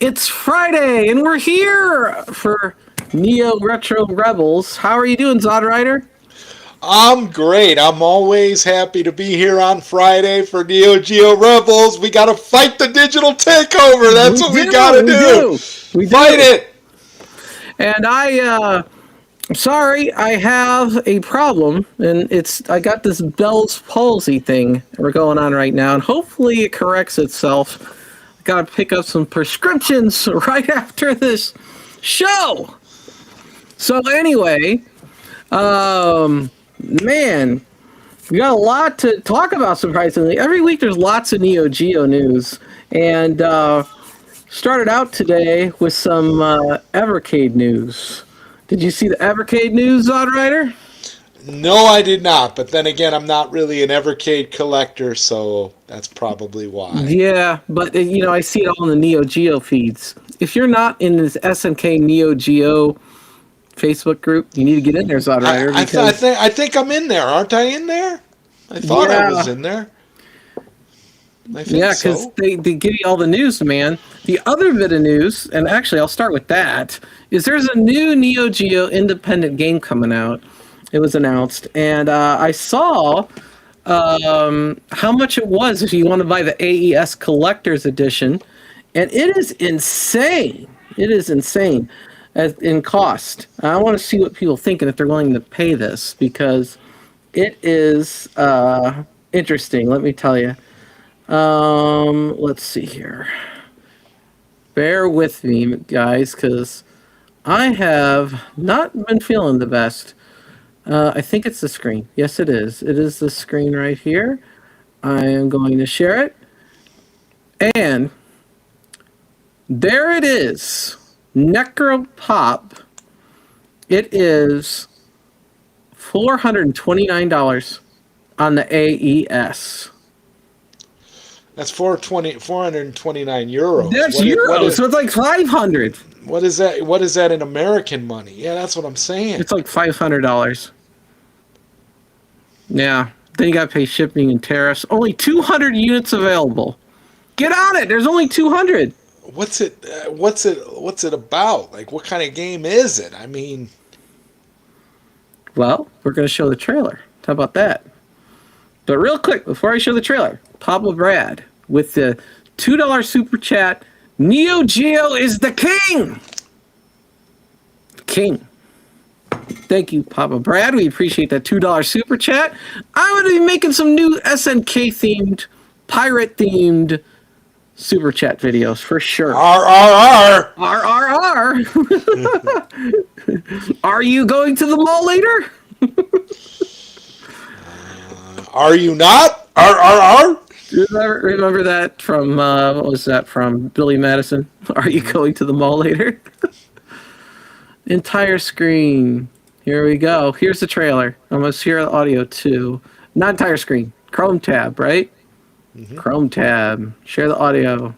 It's Friday, and we're here for Neo Retro Rebels. How are you doing, Zod Rider? I'm great. I'm always happy to be here on Friday for Neo Geo Rebels. We gotta fight the digital takeover. That's what we gotta do. We Fight do. it. And I'm sorry, I have a problem, and I got this Bell's palsy thing we're going on right now, and hopefully it corrects itself. I gotta pick up some prescriptions right after this show. So anyway, man, we got a lot to talk about, surprisingly. Every week there's lots of Neo Geo news. And started out today with some Evercade news. Did you see the Evercade news, Odd Rider? No, I did not. But then again, I'm not really an Evercade collector, so that's probably why. Yeah, but I see it all in the Neo Geo feeds. If you're not in this SNK Neo Geo Facebook group, you need to get in there, Zod Rider. I think I'm in there. Aren't I in there? I thought I was in there. Yeah, because they give you all the news, man. The other bit of news, and actually I'll start with that, is there's a new Neo Geo independent game coming out. It was announced, and I saw how much it was if you want to buy the AES Collector's Edition, and it is insane. It is insane in cost. I want to see what people think and if they're willing to pay this, because it is interesting, let me tell you. Let's see here. Bear with me, guys, because I have not been feeling the best. I think it's the screen. Yes, it is. It is the screen right here. I am going to share it. And there it is. Necro Pop. It is $429 on the AES. That's 429 euros. That's euros, so it's like 500. What is that? What is that in American money? Yeah, that's what I'm saying. It's like $500. Yeah. Then you got to pay shipping and tariffs. Only 200 units available. Get on it. There's only 200. What's it about? Like, what kind of game is it? I mean, well, we're going to show the trailer. How about that? But real quick, before I show the trailer, Papa Brad with the $2 super chat. Neo Geo is the king. King. Thank you, Papa Brad. We appreciate that $2 super chat. I'm going to be making some new SNK themed, pirate themed super chat videos for sure. RRR. RRR. Are you going to the mall later? Are you not? RRR. Remember that from, what was that from? Billy Madison? Are you going to the mall later? Entire screen. Here we go. Here's the trailer. I'm going to hear the audio too. Not entire screen. Chrome tab, right? Mm-hmm. Chrome tab. Share the audio.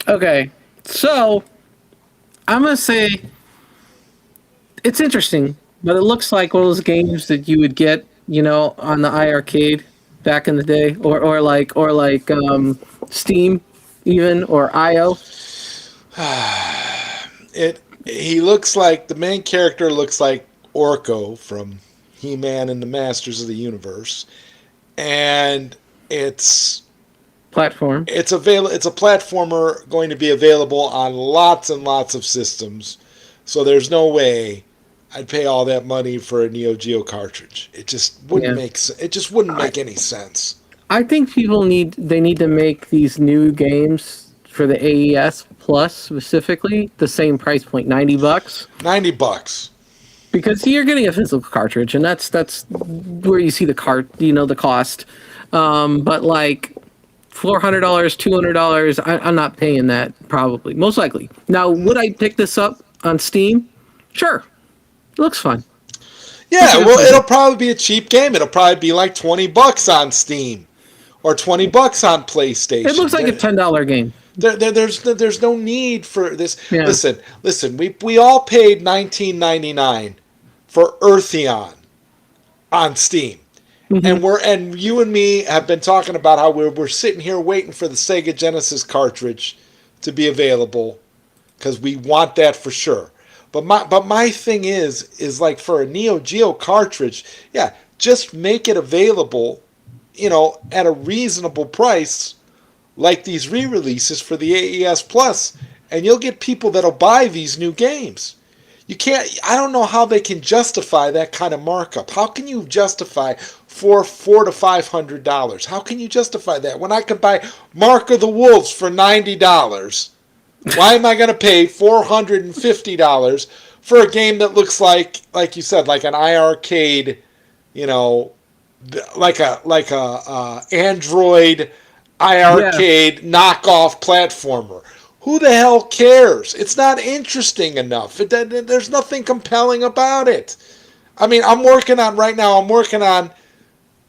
Okay, so I'm going to say it's interesting, but it looks like one of those games that you would get, on the iArcade back in the day, or like Steam even, or IO. He looks like, the main character looks like Orko from He-Man and the Masters of the Universe. And it's platform. It's a platformer going to be available on lots and lots of systems. So there's no way I'd pay all that money for a Neo Geo cartridge. It just wouldn't make any sense. I think people need to make these new games for the AES Plus specifically the same price point, $90. $90. Because you're getting a physical cartridge, and that's where you see the the cost. But like $400, $200, I'm not paying that probably, most likely. Now, would I pick this up on Steam? Sure, it looks fun. Yeah, well, it'll probably be a cheap game. It'll probably be like $20 on Steam, or $20 on PlayStation. It looks like a $10 game. There's no need for this. Yeah. Listen. We all paid $19.99 for Eartheon on Steam. Mm-hmm. And you and me have been talking about how we're sitting here waiting for the Sega Genesis cartridge to be available because we want that for sure. But my thing is like for a Neo Geo cartridge, yeah, just make it available, at a reasonable price, like these re-releases for the AES Plus, and you'll get people that'll buy these new games. I don't know how they can justify that kind of markup. How can you justify $400 to $500? How can you justify that when I could buy Mark of the Wolves for $90? Why am I going to pay $450 for a game that looks like you said, like an iArcade, like a Android iArcade knockoff platformer? Who the hell cares? It's not interesting enough. There's nothing compelling about it. I mean, I'm working on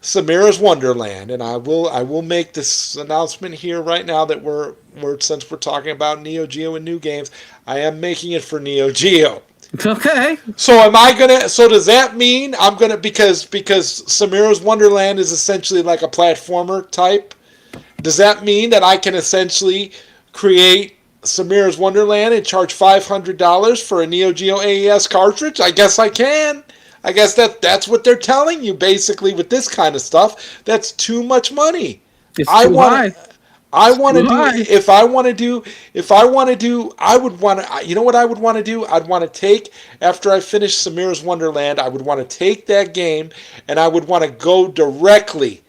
Samira's Wonderland, and I will make this announcement here right now that since we're talking about Neo Geo and new games, I am making it for Neo Geo. Okay. So does that mean I'm gonna because Samira's Wonderland is essentially like a platformer type? Does that mean that I can essentially create Samira's Wonderland and charge $500 for a Neo Geo AES cartridge? I guess I can. I guess that's what they're telling you basically with this kind of stuff. That's too much money. It's too high. I want to do, I would want to, you know what I would want to do? I'd want to take, after I finish Samira's Wonderland, I would want to take that game and I would want to go directly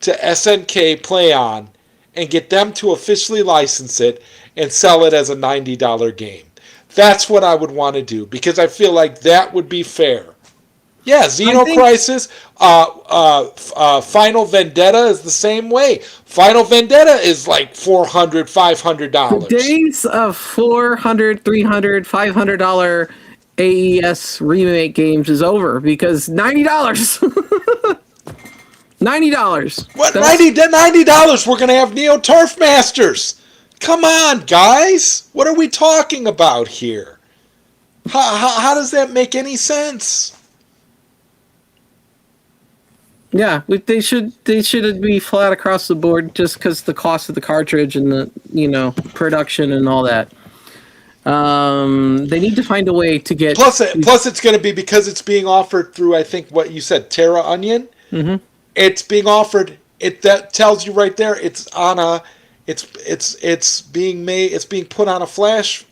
to SNK Play On and get them to officially license it and sell it as a $90 game. That's what I would want to do because I feel like that would be fair. Yeah, Crisis, Final Vendetta is the same way. Final Vendetta is like $400, $500. The days of $400, $300, $500 AES remake games is over because $90. $90. What? $90? We're going to have Neo Turf Masters. Come on, guys. What are we talking about here? How does that make any sense? Yeah, they should be flat across the board just because the cost of the cartridge and the production and all that. They need to find a way to get. Plus it's going to be because it's being offered through I think what you said Terra Onion. Mm-hmm. It's being offered. That tells you right there. It's on a. It's being made. It's being put on a flash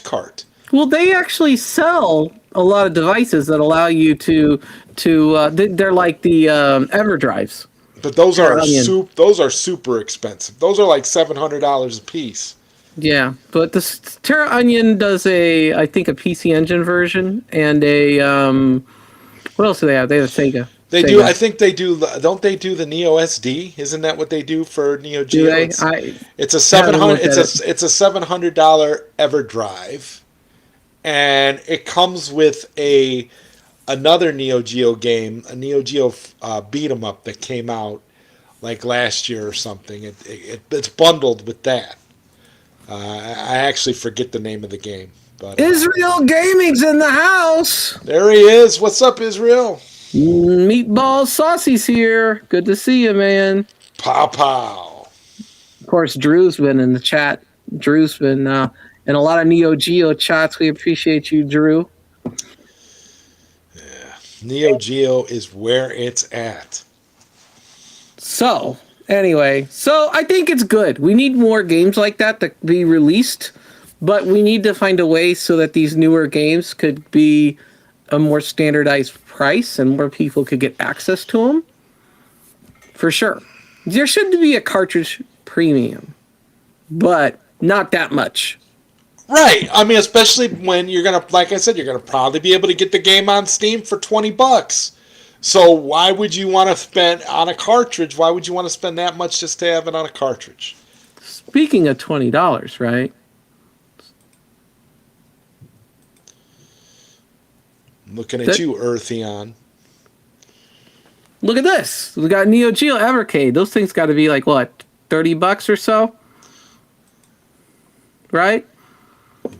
cart. Well, they actually sell a lot of devices that allow you to they're like the EverDrives. But those are super expensive. Those are like $700 a piece. Yeah, but the Terra Onion does I think a PC Engine version and a what else do they have? They have a Sega. They do. I think they do. Don't they do the Neo SD? Isn't that what they do for Neo Geo? Do they? It's a $700. It's a $700 EverDrive, and it comes with another Neo Geo game, a Neo Geo beat 'em up that came out like last year or something. It's bundled with that. I actually forget the name of the game. But Israel Gaming's in the house. There he is. What's up, Israel? Meatball Saucy's here. Good to see you, man. Pow pow. Of course, Drew's been in the chat. Drew's been in a lot of Neo Geo chats. We appreciate you, Drew. Yeah, Neo Geo is where it's at. So, Anyway, so I think it's good. We need more games like that to be released, but we need to find a way so that these newer games could be a more standardized price and more people could get access to them. For sure. There should be a cartridge premium, but not that much. Right. I mean, especially when you're going to, like I said, you're going to probably be able to get the game on Steam for $20. So why would you want to spend on a cartridge? Why would you want to spend that much just to have it on a cartridge? Speaking of $20, right? Looking at you, Eartheon. Look at this. We got Neo Geo Evercade. Those things got to be like, what, $30 or so? Right?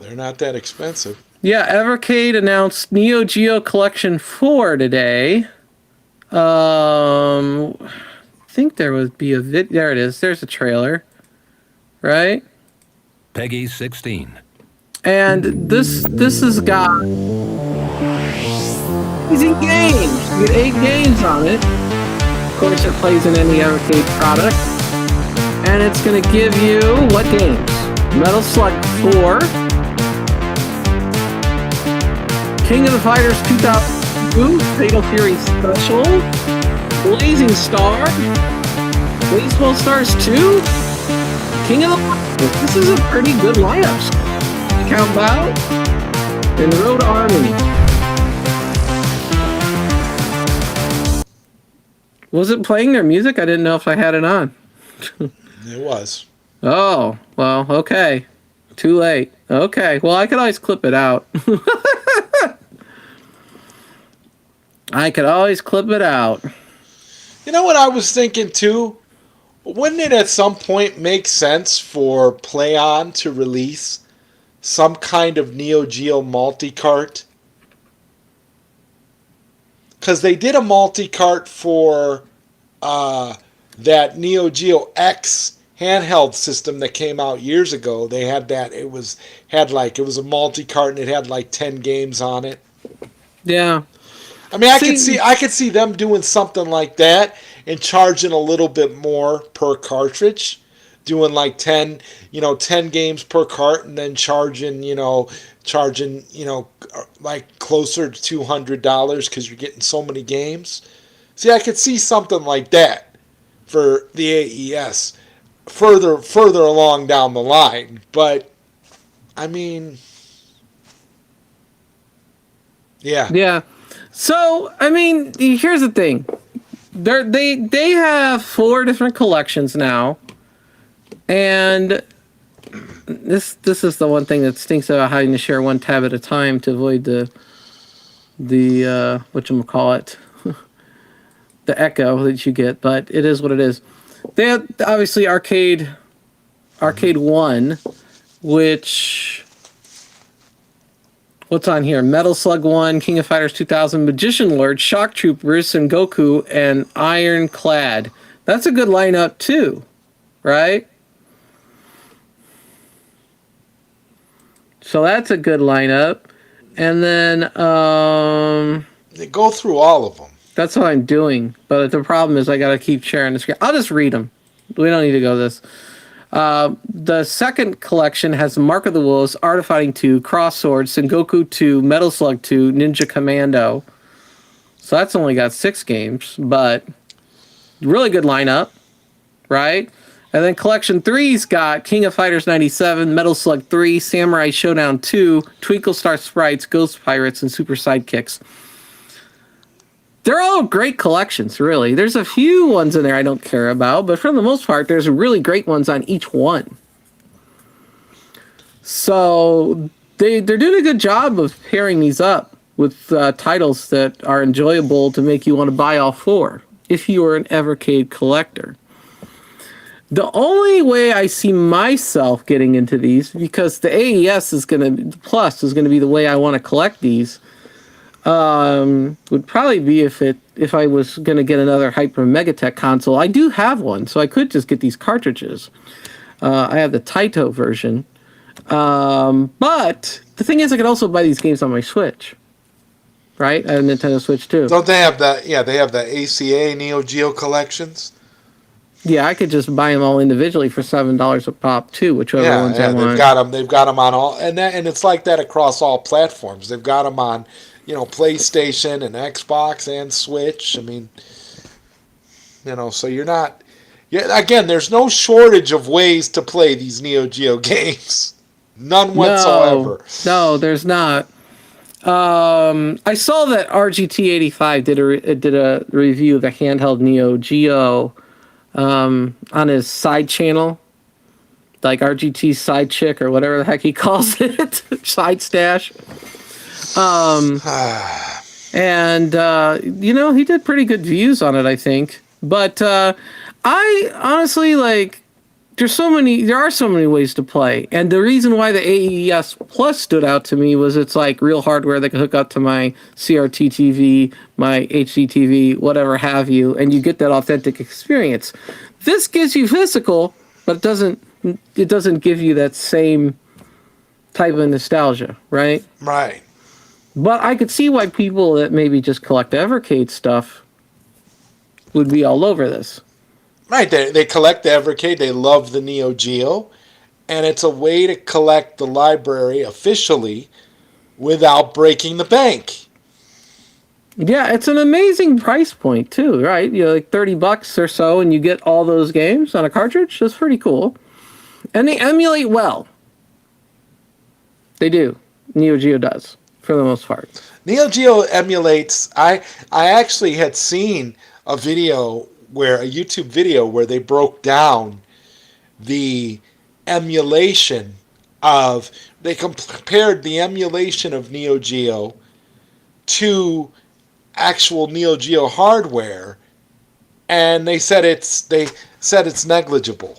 They're not that expensive. Yeah, Evercade announced Neo Geo Collection 4 today. I think there would be a vid. There it is. There's a trailer. Right? Peggy 16. And this has got amazing games. You get 8 games on it. Of course, it plays in any Evercade product. And it's going to give you what games? Metal Slug 4, King of the Fighters 2002, Fatal Fury Special, Blazing Star, Baseball Stars 2, King of the Fighters. This is a pretty good lineup. Count Bow and Road Army. Was it playing their music? I didn't know if I had it on. It was. Oh, well, okay. Too late. Okay, well, I could always clip it out. I could always clip it out. You know what I was thinking too? Wouldn't it at some point make sense for PlayOn to release some kind of Neo Geo multi-cart? Because they did a multi-cart for that Neo Geo X handheld system that came out years ago. They had that. It was a multi-cart and it had like 10 games on it. Yeah. I mean, I could see them doing something like that and charging a little bit more per cartridge, doing like 10 games per cart, and then charging like closer to $200 because you're getting so many games. See, I could see something like that for the AES further along down the line, but I mean, yeah. Yeah. So, I mean, here's the thing. They have 4 different collections now. And this is the one thing that stinks about having to share one tab at a time to avoid the whatchamacallit, the echo that you get, but it is what it is. They have, obviously, Arcade 1, which... What's on here? Metal Slug 1, King of Fighters 2000, Magician Lord, Shock Troopers, and Goku, and Ironclad. That's a good lineup, too. Right? So that's a good lineup. And then... They go through all of them. That's what I'm doing. But the problem is I got to keep sharing the screen. I'll just read them. We don't need to go this. The second collection has Mark of the Wolves, Art of Fighting 2, Cross Swords, Sengoku 2, Metal Slug 2, Ninja Commando. So that's only got 6 games, but really good lineup, right? And then collection 3's got King of Fighters 97, Metal Slug 3, Samurai Showdown 2, Twinkle Star Sprites, Ghost Pirates, and Super Sidekicks. They're all great collections, really. There's a few ones in there I don't care about, but for the most part, there's really great ones on each one. So they're doing a good job of pairing these up with titles that are enjoyable to make you want to buy all 4, if you are an Evercade collector. The only way I see myself getting into these, because the AES is the Plus is going to be the way I want to collect these, would probably be if I was going to get another Hyper Megatech console. I do have one, so I could just get these cartridges. I have the Taito version. But the thing is, I could also buy these games on my Switch. Right? I have a Nintendo Switch too. Don't they have that? Yeah, they have the ACA Neo Geo collections Yeah, I could just buy them all individually for $7 a pop too, whichever ones I want. They've got them on all, and it's like that across all platforms. They've got them on, PlayStation and Xbox and Switch. I mean, so you're not. Yeah, again, there's no shortage of ways to play these Neo Geo games. None whatsoever. No, there's not. I saw that RGT85 did a review of the handheld Neo Geo on his side channel, like RGT Side Chick or whatever the heck he calls it, Side Stash. And he did pretty good views on it, I think. But I honestly there are so many ways to play, and the reason why the AES Plus stood out to me was it's like real hardware that can hook up to my CRT TV, my HD TV, whatever have you, and you get that authentic experience. This gives you physical, but it doesn't give you that same type of nostalgia, right? Right. But I could see why people that maybe just collect Evercade stuff would be all over this. Right, they collect the Evercade, they love the Neo Geo, and it's a way to collect the library officially without breaking the bank. Yeah, it's an amazing price point too, right? Like $30 or so, and you get all those games on a cartridge. That's pretty cool, and they emulate well. They do. Neo Geo does, for the most part. Neo Geo emulates. I actually had seen a YouTube video where they broke down the emulation they compared the emulation of Neo Geo to actual Neo Geo hardware, and they said it's negligible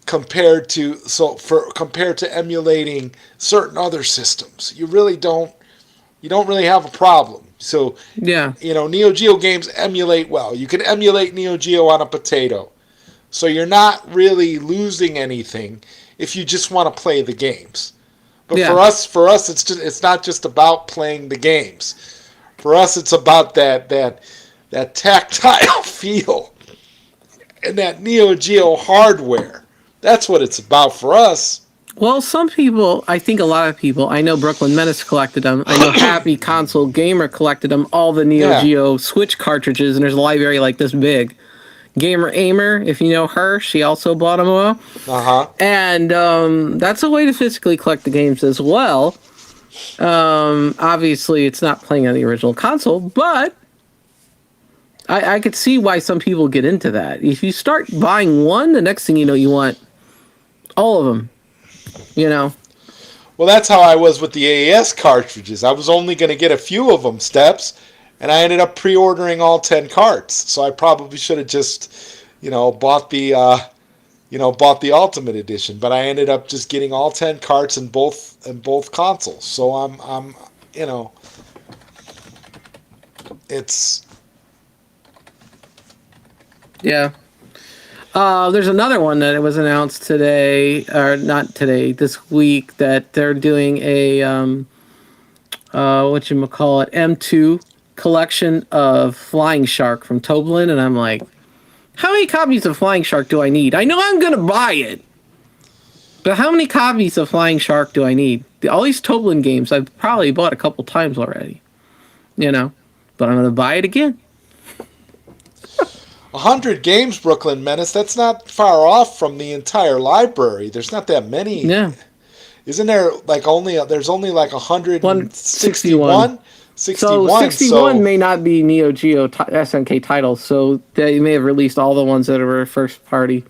compared to emulating certain other systems. You don't really have a problem. So, yeah, Neo Geo games emulate well. You can emulate Neo Geo on a potato. So you're not really losing anything if you just want to play the games. But for us it's not just about playing the games. For us it's about that tactile feel and that Neo Geo hardware. That's what it's about for us. Well, some people, I think a lot of people, I know Brooklyn Menace collected them. I know Happy Console Gamer collected them, all the Neo Geo Switch cartridges, and there's a library like this big. Gamer Aimer, if you know her, she also bought them all. Uh-huh. And that's a way to physically collect the games as well. Obviously, it's not playing on the original console, but I could see why some people get into that. If you start buying one, the next thing you know, you want all of them. Well, that's how I was with the AES cartridges. I was only going to get a few of them, Steps, and I ended up pre-ordering all 10 carts. So I probably should have just, bought the Ultimate Edition. But I ended up just getting all 10 carts in both consoles. So I'm it's. Yeah. There's another one that it was announced today, or not today, this week, that they're doing a M2 collection of Flying Shark from Toblin, and I'm like, how many copies of Flying Shark do I need? I know I'm gonna buy it, but how many copies of Flying Shark do I need? All these Toblin games I've probably bought a couple times already, but I'm gonna buy it again. 100 games, Brooklyn Menace. That's not far off from the entire library. There's not that many. Yeah. Isn't there there's only like 161? 61. So 61 may not be Neo Geo SNK titles, so they may have released all the ones that were first party.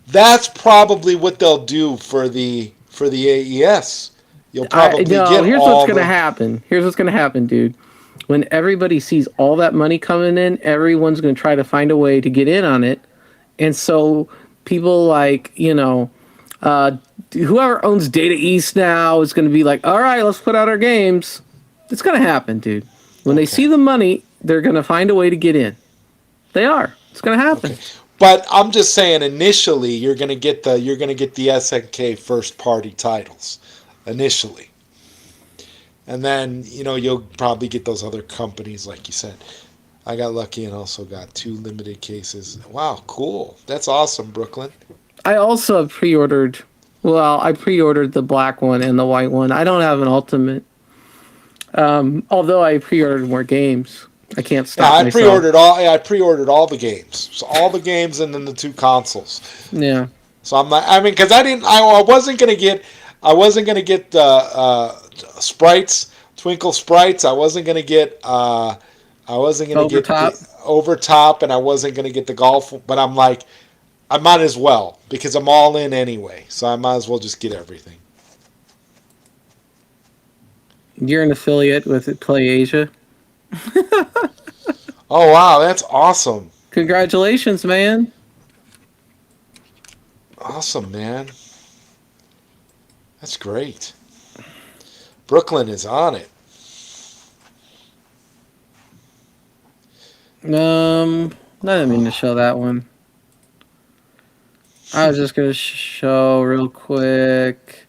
That's probably what they'll do for the AES. You'll probably get here's all what's going to happen. Here's what's going to happen, dude. When everybody sees all that money coming in, everyone's going to try to find a way to get in on it. And so people like, whoever owns Data East now is going to be like, all right, let's put out our games. It's going to happen, dude. When they see the money, they're going to find a way to get in. They are. It's going to happen. Okay. But I'm just saying, initially, you're going to get the SNK first party titles initially. And then, you'll probably get those other companies, like you said. I got lucky and also got 2 limited cases. Wow, cool. That's awesome, Brooklyn. I also pre-ordered. Well, I pre-ordered the black one and the white one. I don't have an ultimate. Although I pre-ordered more games, I can't Yeah, stop I myself. pre-ordered all. I pre-ordered all the games, so all the games, and then the 2 consoles. Yeah. So I'm not. I mean, because I didn't. I wasn't gonna get. I wasn't gonna get sprites, twinkle sprites. I wasn't gonna get. I wasn't gonna Over get the top. over top, and I wasn't gonna get the golf. But I'm like, I might as well because I'm all in anyway. So I might as well just get everything. You're an affiliate with Play Asia. Oh wow, that's awesome! Congratulations, man. Awesome, man. That's great. Brooklyn is on it. I didn't mean to show that one. I was just gonna show real quick.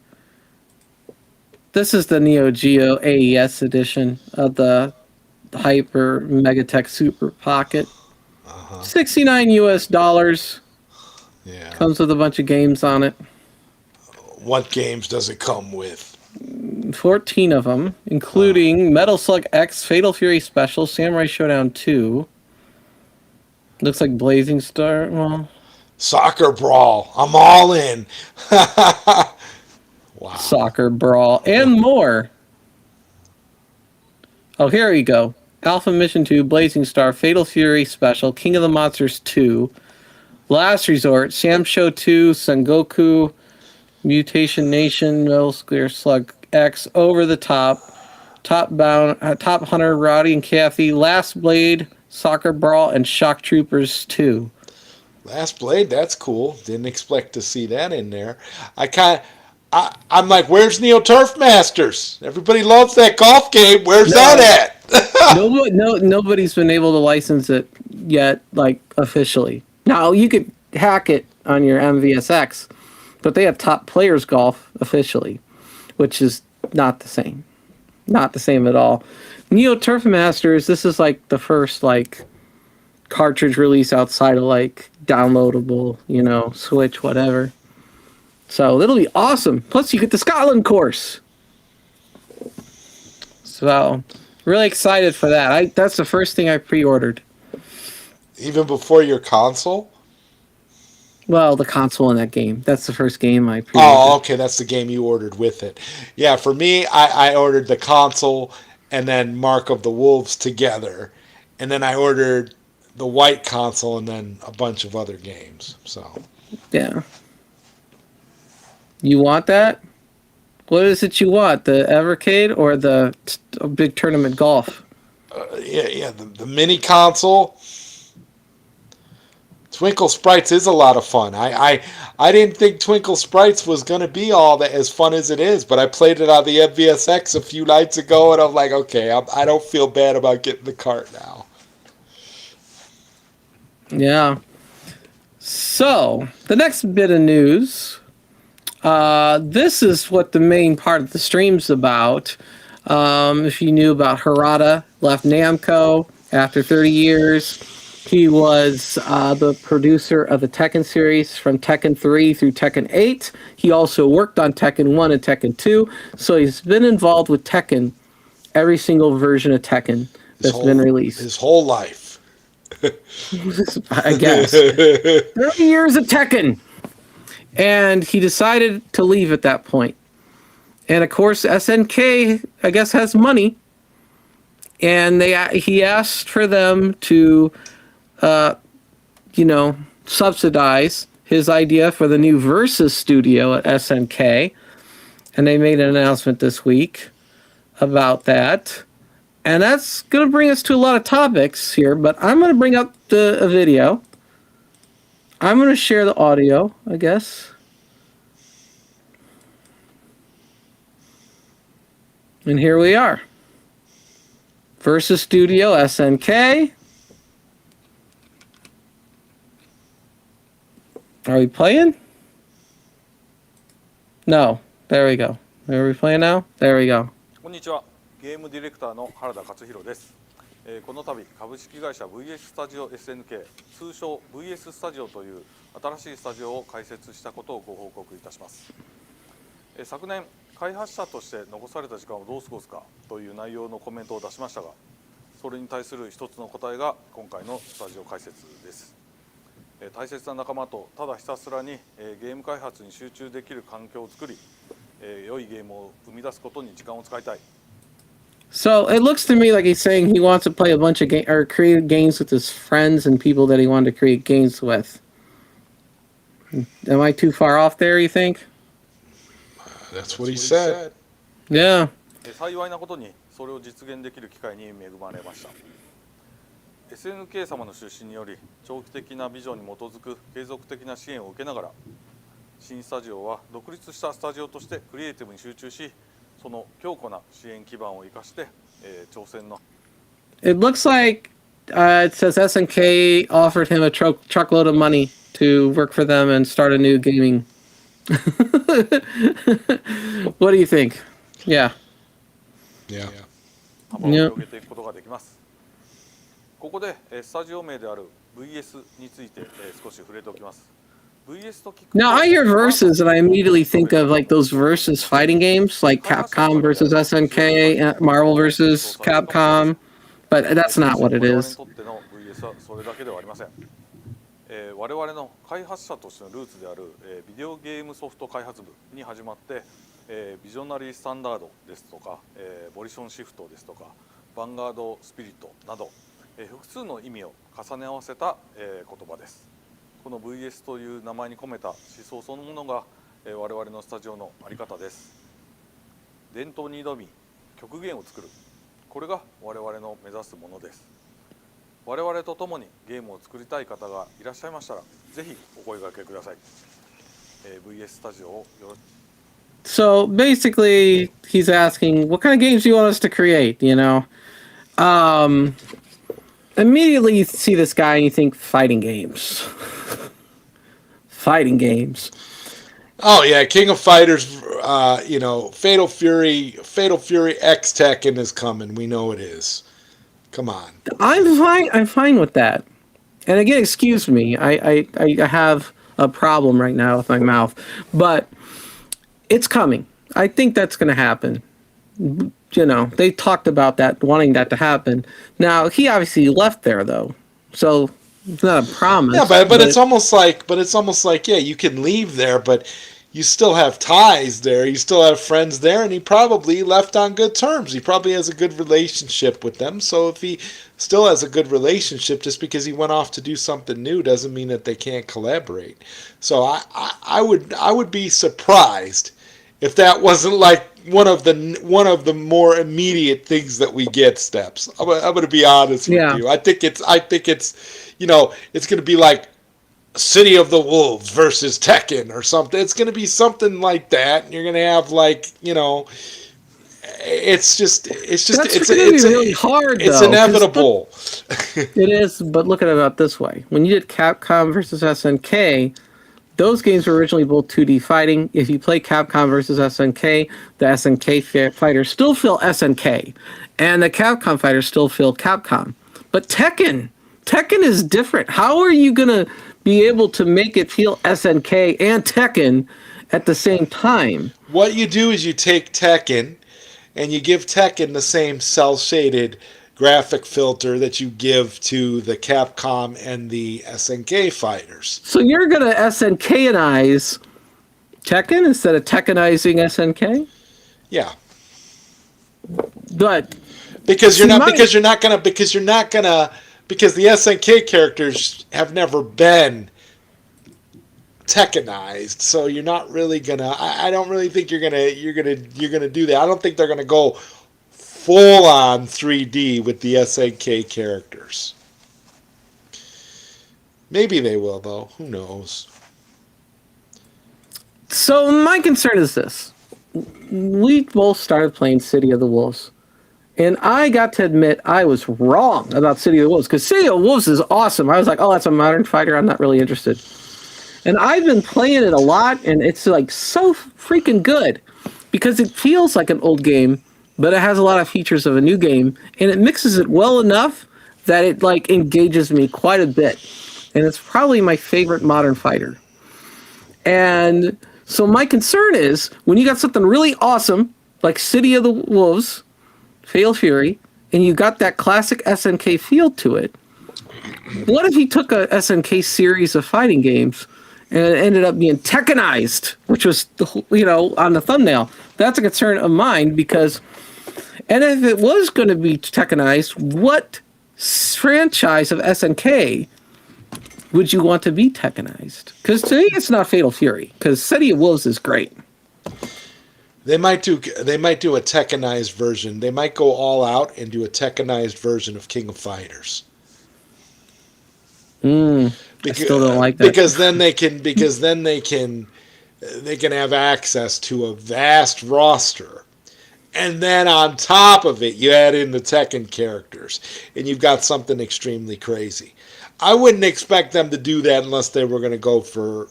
This is the Neo Geo AES edition of the Hyper Megatech Super Pocket. 69 US dollars. Yeah. Comes with a bunch of games on it. What games does it come with? 14 of them, including Metal Slug X, Fatal Fury Special, Samurai Showdown 2. Looks like Blazing Star. Well, Soccer Brawl. I'm all in. Wow. Soccer Brawl, and more. Oh, here we go. Alpha Mission 2, Blazing Star, Fatal Fury Special, King of the Monsters 2, Last Resort, Sam Show 2, Sengoku, Mutation Nation, Metal Slug X, Over the Top, Top Hunter, Roddy and Kathy, Last Blade, Soccer Brawl, and Shock Troopers 2. Last Blade, that's cool. Didn't expect to see that in there. I'm like, where's Neo Turf Masters? Everybody loves that golf game. Where's that at? Nobody's been able to license it yet, like officially. Now you could hack it on your MVSX, but they have Top Players Golf officially, which is not the same. Not the same at all. Neo Turf Masters, this is like the first like cartridge release outside of like downloadable, Switch, whatever. So it'll be awesome. Plus you get the Scotland course. So really excited for that. That's the first thing I pre-ordered. Even before your console? Well, the console in that game. That's the first game I pre-ordered. Oh, okay. That's the game you ordered with it. Yeah, for me, I ordered the console and then Mark of the Wolves together. And then I ordered the white console and then a bunch of other games. So yeah. You want that? What is it you want? The Evercade or the big tournament golf? Yeah. The mini console. Twinkle Sprites is a lot of fun. I didn't think Twinkle Sprites was going to be all that as fun as it is, but I played it on the MVSX a few nights ago, and I'm like, okay, I don't feel bad about getting the cart now. Yeah. So, the next bit of news, this is what the main part of the stream's about. If you knew about Harada, left Namco after 30 years. He was the producer of the Tekken series from Tekken 3 through Tekken 8. He also worked on Tekken 1 and Tekken 2. So he's been involved with Tekken, every single version of Tekken that's been released. His whole life. I guess. 30 years of Tekken. And he decided to leave at that point. And of course, SNK, I guess, has money. And he asked for them to subsidize his idea for the new Versus studio at SNK. And they made an announcement this week about that. And that's going to bring us to a lot of topics here, but I'm going to bring up a video. I'm going to share the audio, I guess. And here we are. Versus Studio SNK. Are we playing? No. There we go. Are we playing now? There we go. こんにちは。ゲームディレクターの原田勝弘です。この度株式会社 VS スタジオ SNK 通称 VS スタジオという新しいスタジオを開設したことをご報告いたします。昨年開発者として残された時間をどう過ごすかという内容のコメントを出しましたが、それに対する一つの答えが今回のスタジオ開設です。大切な仲間とただひたすらにゲーム開発に集中できる環境を作り、良いゲームを生み出すことに時間を使いたい。So it looks to me like he's saying he wants to play a bunch of or create games with his friends and people that he wanted to create games with. Am I too far off there, you think? That's what he said. Yeah. 幸いなことにそれを実現できる機会に恵まれました。SNK 様の出資により長期的なビジョンに基づく継続的な支援を受けながら、新スタジオは独立したスタジオとしてクリエイティブに集中し、その強固な支援基盤を生かして、挑戦の。It looks like it says SNK offered him a truckload of money to work for them and start a new gaming. What do you think? Yeah. Yeah. 幅を広げていくことができます。ここでスタジオ名である VS について少し触れておきます。Now I hear versus and I immediately think of like those versus fighting games like Capcom versus SNK, Marvel versus Capcom, but that's not what it is. 我々の開発者としてのルーツであるビデオゲームソフト開発部に始まって、ビジョナリースタンダードですとか、ボリションシフトですとか、ヴァンガードスピリットなど、複数の意味を重ね合わせた言葉です。この VS という名前に込めた思想そのものが我々のスタジオの在り方です。伝統に挑み極限を作る、これが我々の目指すものです。我々と共にゲームを作りたい方がいらっしゃいましたら、ぜひお声掛けください。VS スタジオをよろしく。So basically, he's asking, what kind of games do you want us to create? You know, immediately you see this guy and you think fighting games. Fighting games. Oh yeah, King of Fighters. Fatal Fury X Tekken is coming. We know it is. Come on. I'm fine with that. And again, excuse me. I have a problem right now with my mouth, but it's coming. I think that's going to happen. You know, they talked about that, wanting that to happen. Now he obviously left there though, so it's not a promise. Yeah, but it's almost like yeah, you can leave there, but you still have ties there. You still have friends there, and he probably left on good terms. He probably has a good relationship with them. So if he still has a good relationship, just because he went off to do something new doesn't mean that they can't collaborate. So I would be surprised if that wasn't like one of the more immediate things that we get. Steps. I'm going to be honest with you. I think it's it's going to be like City of the Wolves versus Tekken or something. It's going to be something like that. And you're going to have it's really hard. It's inevitable. It is, but look at it about this way: when you did Capcom versus SNK, those games were originally both 2D fighting. If you play Capcom versus SNK, the SNK fighters still feel SNK, and the Capcom fighters still feel Capcom. But Tekken is different. How are you gonna be able to make it feel SNK and Tekken at the same time? What you do is you take Tekken and you give Tekken the same cel-shaded graphic filter that you give to the Capcom and the SNK fighters. So you're going to SNK-ize Tekken instead of Tekkenizing SNK? Yeah. But because the SNK characters have never been Tekkenized, so you're not really gonna. I don't really think you're gonna do that. I don't think they're gonna go full on 3D with the SNK characters. Maybe they will, though. Who knows? So my concern is this: we both started playing City of the Wolves. And I got to admit I was wrong about City of the Wolves, because City of the Wolves is awesome. I was like, oh, that's a modern fighter. I'm not really interested. And I've been playing it a lot, and it's like so freaking good because it feels like an old game, but it has a lot of features of a new game, and it mixes it well enough that it like engages me quite a bit. And it's probably my favorite modern fighter. And so my concern is when you got something really awesome like City of the Wolves, Fatal Fury, and you got that classic SNK feel to it. What if he took a SNK series of fighting games and it ended up being Tekkenized, which was, on the thumbnail? That's a concern of mine because, and if it was going to be Tekkenized, what franchise of SNK would you want to be Tekkenized? Because to me, it's not Fatal Fury, because City of Wolves is great. They might do a Tekkenized version. They might go all out and do a Tekkenized version of King of Fighters. I still don't like that. Because then they can have access to a vast roster. And then on top of it, you add in the Tekken characters, and you've got something extremely crazy. I wouldn't expect them to do that unless they were going to go for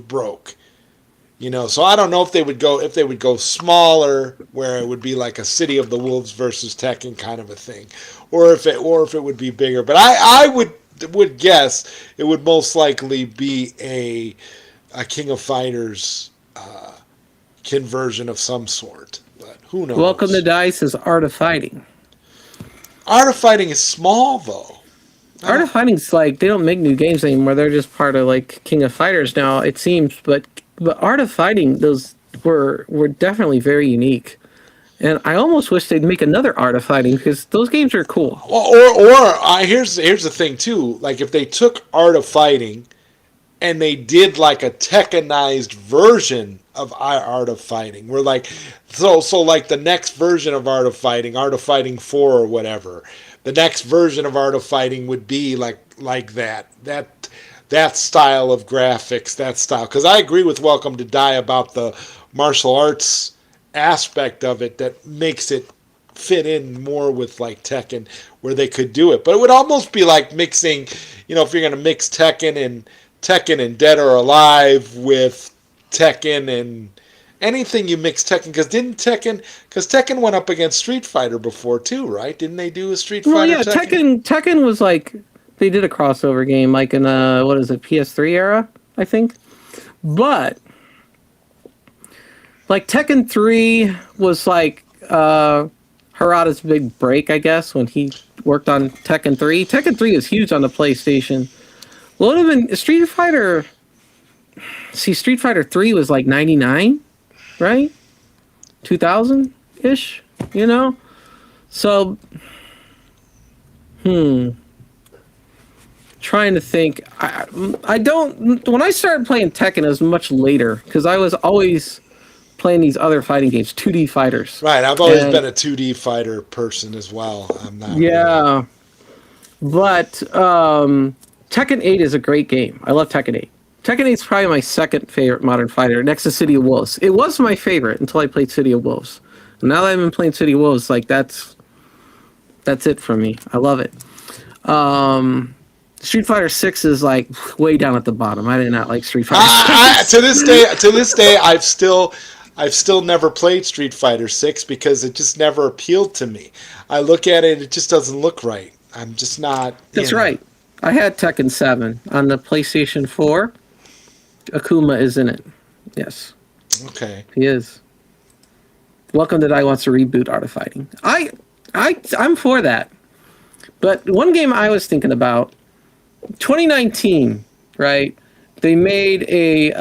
broke. So I don't know if they would go smaller, where it would be like a City of the Wolves versus Tekken kind of a thing, or if it would be bigger. But I would guess it would most likely be a King of Fighters conversion of some sort. But who knows? Welcome to Dice is Art of Fighting. Art of Fighting is small though. Art of Fighting's like they don't make new games anymore. They're just part of like King of Fighters now, it seems. But Art of Fighting, those were definitely very unique. And I almost wish they'd make another Art of Fighting because those games are cool. Well, here's the thing too. Like if they took Art of Fighting and they did like a Tekkenized version of Art of Fighting, where like so like the next version of Art of Fighting 4 or whatever, the next version of Art of Fighting would be like that style of graphics, that style. Because I agree with Welcome to Die about the martial arts aspect of it that makes it fit in more with like Tekken, where they could do it. But it would almost be like mixing, if you're going to mix Tekken and Dead or Alive with Tekken and anything you mix Tekken, because Tekken went up against Street Fighter before too, right? Didn't they do a Street Fighter? Well, yeah, Tekken was like they did a crossover game, like in PS3 era, I think. But like Tekken 3 was like Harada's big break, I guess, when he worked on Tekken 3. Tekken 3 is huge on the PlayStation. Well, it would have been Street Fighter 3 was like 99, right? 2000-ish, So, trying to think. I don't. When I started playing Tekken, it was much later because I was always playing these other fighting games, 2D fighters. Right, I've always been a 2D fighter person as well. I'm not. Yeah, but Tekken 8 is a great game. I love Tekken 8. Tekken 8 is probably my second favorite modern fighter, next to City of Wolves. It was my favorite until I played City of Wolves. And now that I've been playing City of Wolves, like that's it for me. I love it. Street Fighter 6 is like way down at the bottom. I did not like Street Fighter 6. To this day, I've still never played Street Fighter 6 because it just never appealed to me. I look at it, it just doesn't look right. I'm just not. That's right. I had Tekken 7 on the PlayStation 4. Akuma is in it. Yes. Okay. He is. Welcome to Die wants to reboot Art of Fighting. I'm for that. But one game I was thinking about, 2019, right? They made a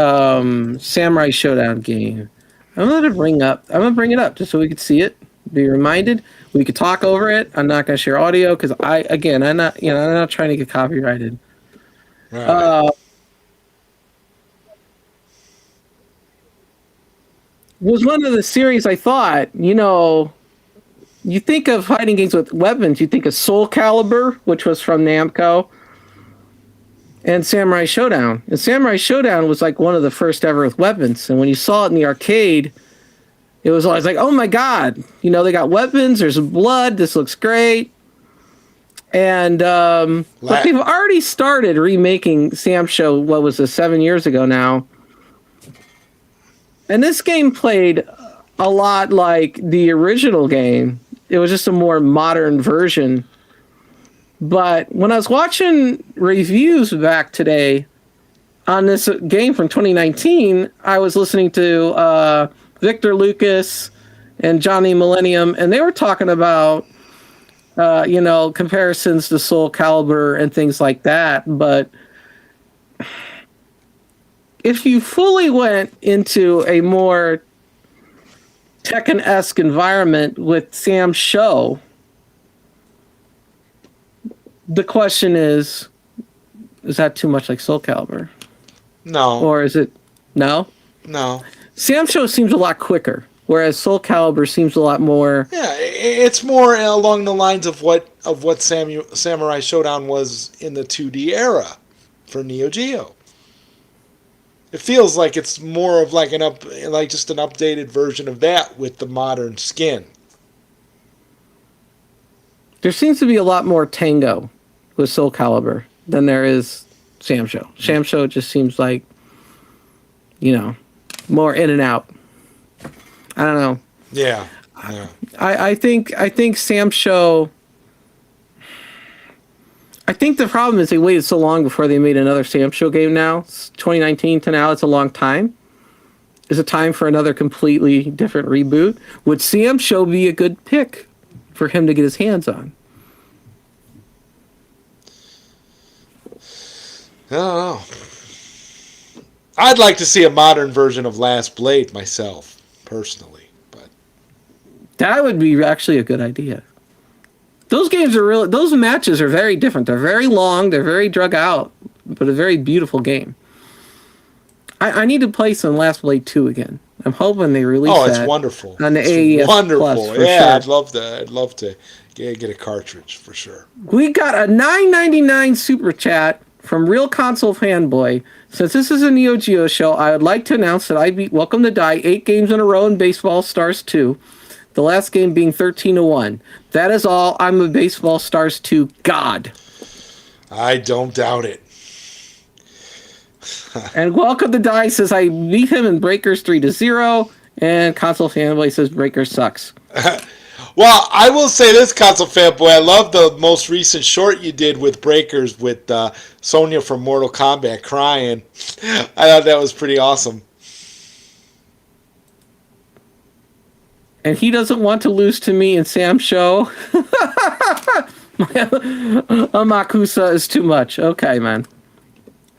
Samurai Showdown game. I'm gonna bring it up just so we could see it, be reminded. We could talk over it. I'm not gonna share audio because I'm not trying to get copyrighted. Right. Was one of the series I thought, you think of fighting games with weapons, you think of Soul Calibur, which was from Namco, and Samurai Showdown. And Samurai Showdown was like one of the first ever with weapons. And when you saw it in the arcade, it was always like, oh my God, they got weapons, there's blood, this looks great. And but they've already started remaking Sam Show, what was this, 7 years ago now. And this game played a lot like the original game. It was just a more modern version. But when I was watching reviews back today on this game from 2019, I was listening to Victor Lucas and Johnny Millennium, and they were talking about, comparisons to Soul Calibur and things like that. But if you fully went into a more Tekken-esque environment with Sam Show, the question is that too much like Soul Calibur? No. Or is it no? No. Sam Show seems a lot quicker, whereas Soul Calibur seems a lot more. Yeah, it's more along the lines of what Samurai Showdown was in the 2D era for Neo Geo. It feels like it's more of like just an updated version of that with the modern skin. There seems to be a lot more tango with Soul Calibur than there is Sam Show. Sam Show just seems like, more in and out. I don't know. Yeah. I think Sam Show. I think the problem is they waited so long before they made another Sam Show game now. It's 2019 to now, it's a long time. Is it time for another completely different reboot? Would Sam Show be a good pick for him to get his hands on? I don't know. I'd like to see a modern version of Last Blade myself, personally. But that would be actually a good idea. Those games are real. Those matches are very different. They're very long. They're very drug out, but a very beautiful game. I need to play some Last Blade 2 again. I'm hoping they release that. Oh, it's wonderful. On the it's AES wonderful. Plus, Yeah, sure. I'd love to. I'd love to get a cartridge for sure. We got a $9.99 super chat from Real Console Fanboy. Since this is a Neo Geo show, I would like to announce that I beat Welcome to Die 8 games in a row in Baseball Stars 2. The last game being 13-1. That is all. I'm a Baseball Stars 2 god. I don't doubt it. And Welcome to Die says I beat him in Breakers 3-0. And Console Fanboy says Breakers sucks. Well, I will say this, Console Fanboy. I love the most recent short you did with Breakers with Sonya from Mortal Kombat crying. I thought that was pretty awesome. And he doesn't want to lose to me in Sam Show. Amakusa is too much. Okay, man.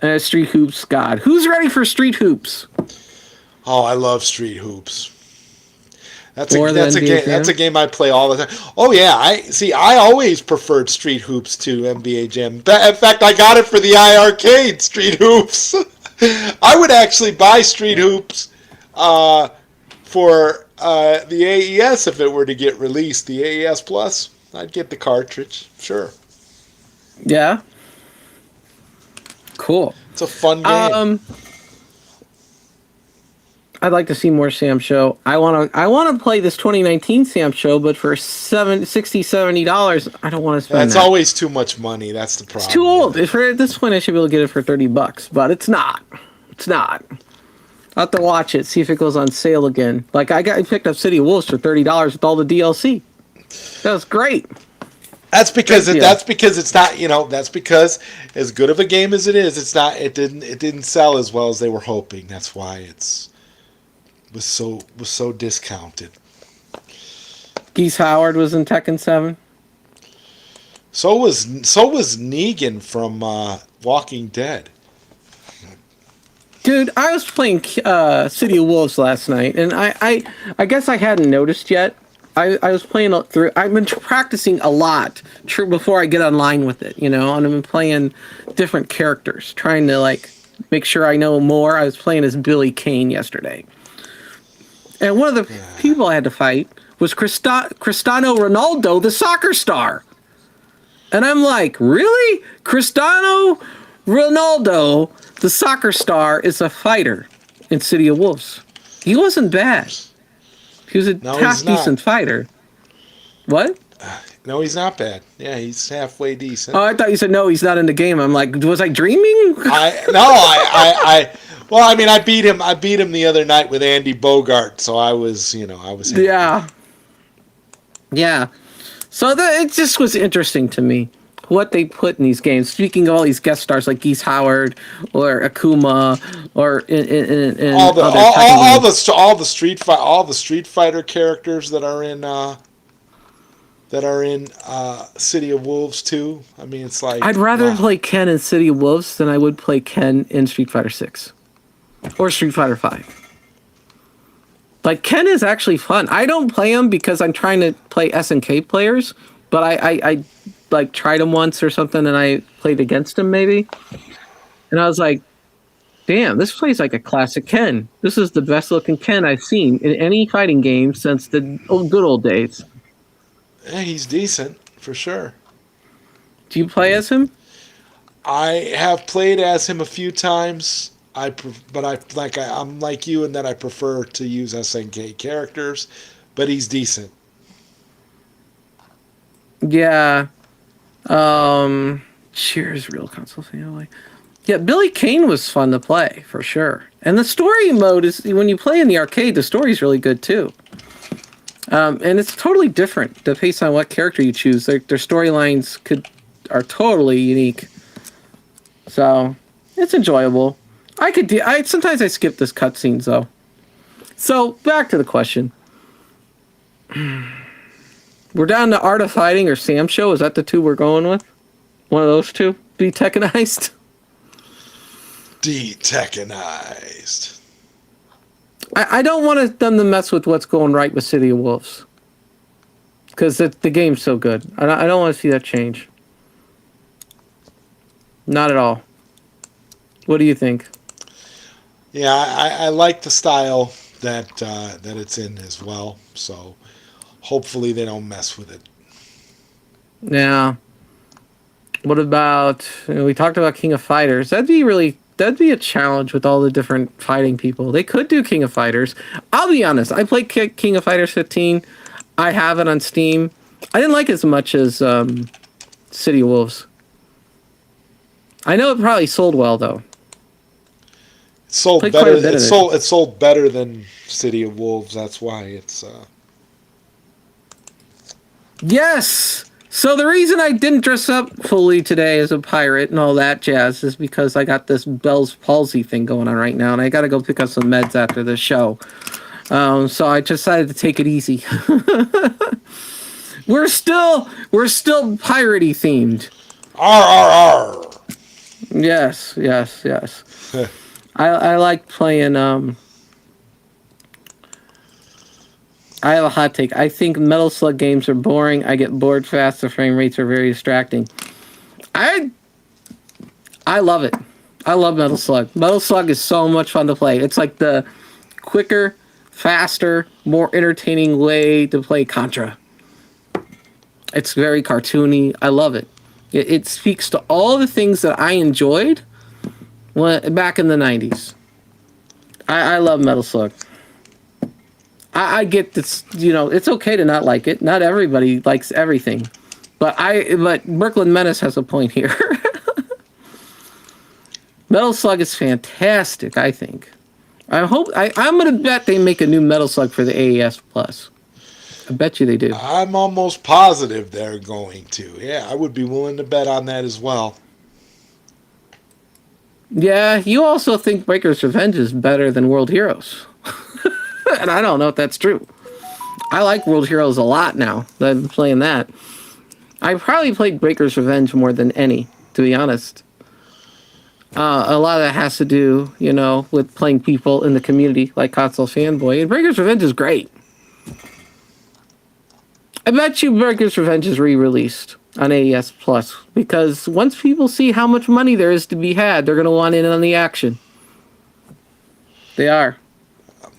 And Street Hoops God. Who's ready for Street Hoops? Oh, I love Street Hoops. That's a game I play all the time. Oh yeah, I always preferred Street Hoops to NBA Jam. In fact, I got it for the iArcade, Street Hoops. I would actually buy Street Hoops for the AES if it were to get released. The AES Plus, I'd get the cartridge, sure. Yeah. Cool. It's a fun game. I'd like to see more Sam Show. I want to play this 2019 Sam Show, but for $70 I don't want to spend That's that. always too much money. That's the problem. It's too old. At this point, I should be able to get it for $30, but it's not. It's not. I'll have to watch it, see if it goes on sale again. Like I picked up City of Wolves for $30 with all the DLC. That was great. That's because it's not, that's because as good of a game as it is, it's not. It didn't sell as well as they were hoping. That's why was so discounted. Geese Howard was in Tekken 7. So was Negan from Walking Dead. Dude, I was playing City of Wolves last night, and I guess I hadn't noticed yet. I was playing through. I've been practicing a lot before I get online with it, and I've been playing different characters, trying to make sure I know more. I was playing as Billy Kane yesterday, and one of the people I had to fight was Cristiano Ronaldo, the soccer star, and I'm like, really? Cristiano Ronaldo, the soccer star, is a fighter in City of Wolves. He wasn't bad. He was a half-decent fighter. What? No, he's not bad. Yeah, he's halfway decent. Oh, I thought you said no, he's not in the game. I'm like, was I dreaming? Well, I mean, I beat him the other night with Andy Bogart, so I was happy. Yeah. So it just was interesting to me what they put in these games. Speaking of all these guest stars like Geese Howard or Akuma or in all other the Street Fighter characters that are in City of Wolves too. I mean, it's like I'd rather play Ken in City of Wolves than I would play Ken in Street Fighter 6 or Street Fighter 5. Like, Ken is actually fun. I don't play him because I'm trying to play SNK players, but I like tried him once or something and I played against him maybe. And I was like, damn, this plays like a classic Ken. This is the best looking Ken I've seen in any fighting game since the good old days. Yeah, he's decent for sure. Do you play as him? I have played as him a few times. I'm like you in that I prefer to use SNK characters, but he's decent. Yeah. Cheers, real console family. Yeah, Billy Kane was fun to play for sure, and the story mode is when you play in the arcade. The story's really good too, and it's totally different based on what character you choose. Their storylines are totally unique, so it's enjoyable. Sometimes I skip this cutscenes though. So back to the question. We're down to Art of Fighting or Sam Show. Is that the two we're going with? One of those two? Be Tekkenized? Tekkenized. I don't want them to mess with what's going right with City of Wolves. Because the game's so good. I don't want to see that change. Not at all. What do you think? Yeah, I like the style that it's in as well. So hopefully they don't mess with it. Yeah. What about, we talked about King of Fighters. That'd be a challenge with all the different fighting people. They could do King of Fighters. I'll be honest. I played King of Fighters 15. I have it on Steam. I didn't like it as much as City of Wolves. I know it probably sold well though. It sold better. It sold better than City of Wolves. That's why it's. Yes. So the reason I didn't dress up fully today as a pirate and all that jazz is because I got this Bell's palsy thing going on right now, and I got to go pick up some meds after the show. So I decided to take it easy. We're still piratey themed. R. Yes. I like playing. I have a hot take. I think Metal Slug games are boring. I get bored fast. The frame rates are very distracting. I love it. I love Metal Slug. Metal Slug is so much fun to play. It's like the quicker, faster, more entertaining way to play Contra. It's very cartoony. I love it. It speaks to all the things that I enjoyed back in the 90s. I love Metal Slug. I get this, it's okay to not like it. Not everybody likes everything. But Brooklyn Menace has a point here. Metal Slug is fantastic, I think. I'm going to bet they make a new Metal Slug for the AES Plus. I bet you they do. I'm almost positive they're going to. Yeah, I would be willing to bet on that as well. Yeah, you also think Breaker's Revenge is better than World Heroes. And I don't know if that's true. I like World Heroes a lot now that I've been playing that. I probably played Breaker's Revenge more than any, to be honest. A lot of that has to do, with playing people in the community like Console Fanboy. And Breaker's Revenge is great. I bet you Breaker's Revenge is re-released on AES Plus because once people see how much money there is to be had, they're going to want in on the action. They are.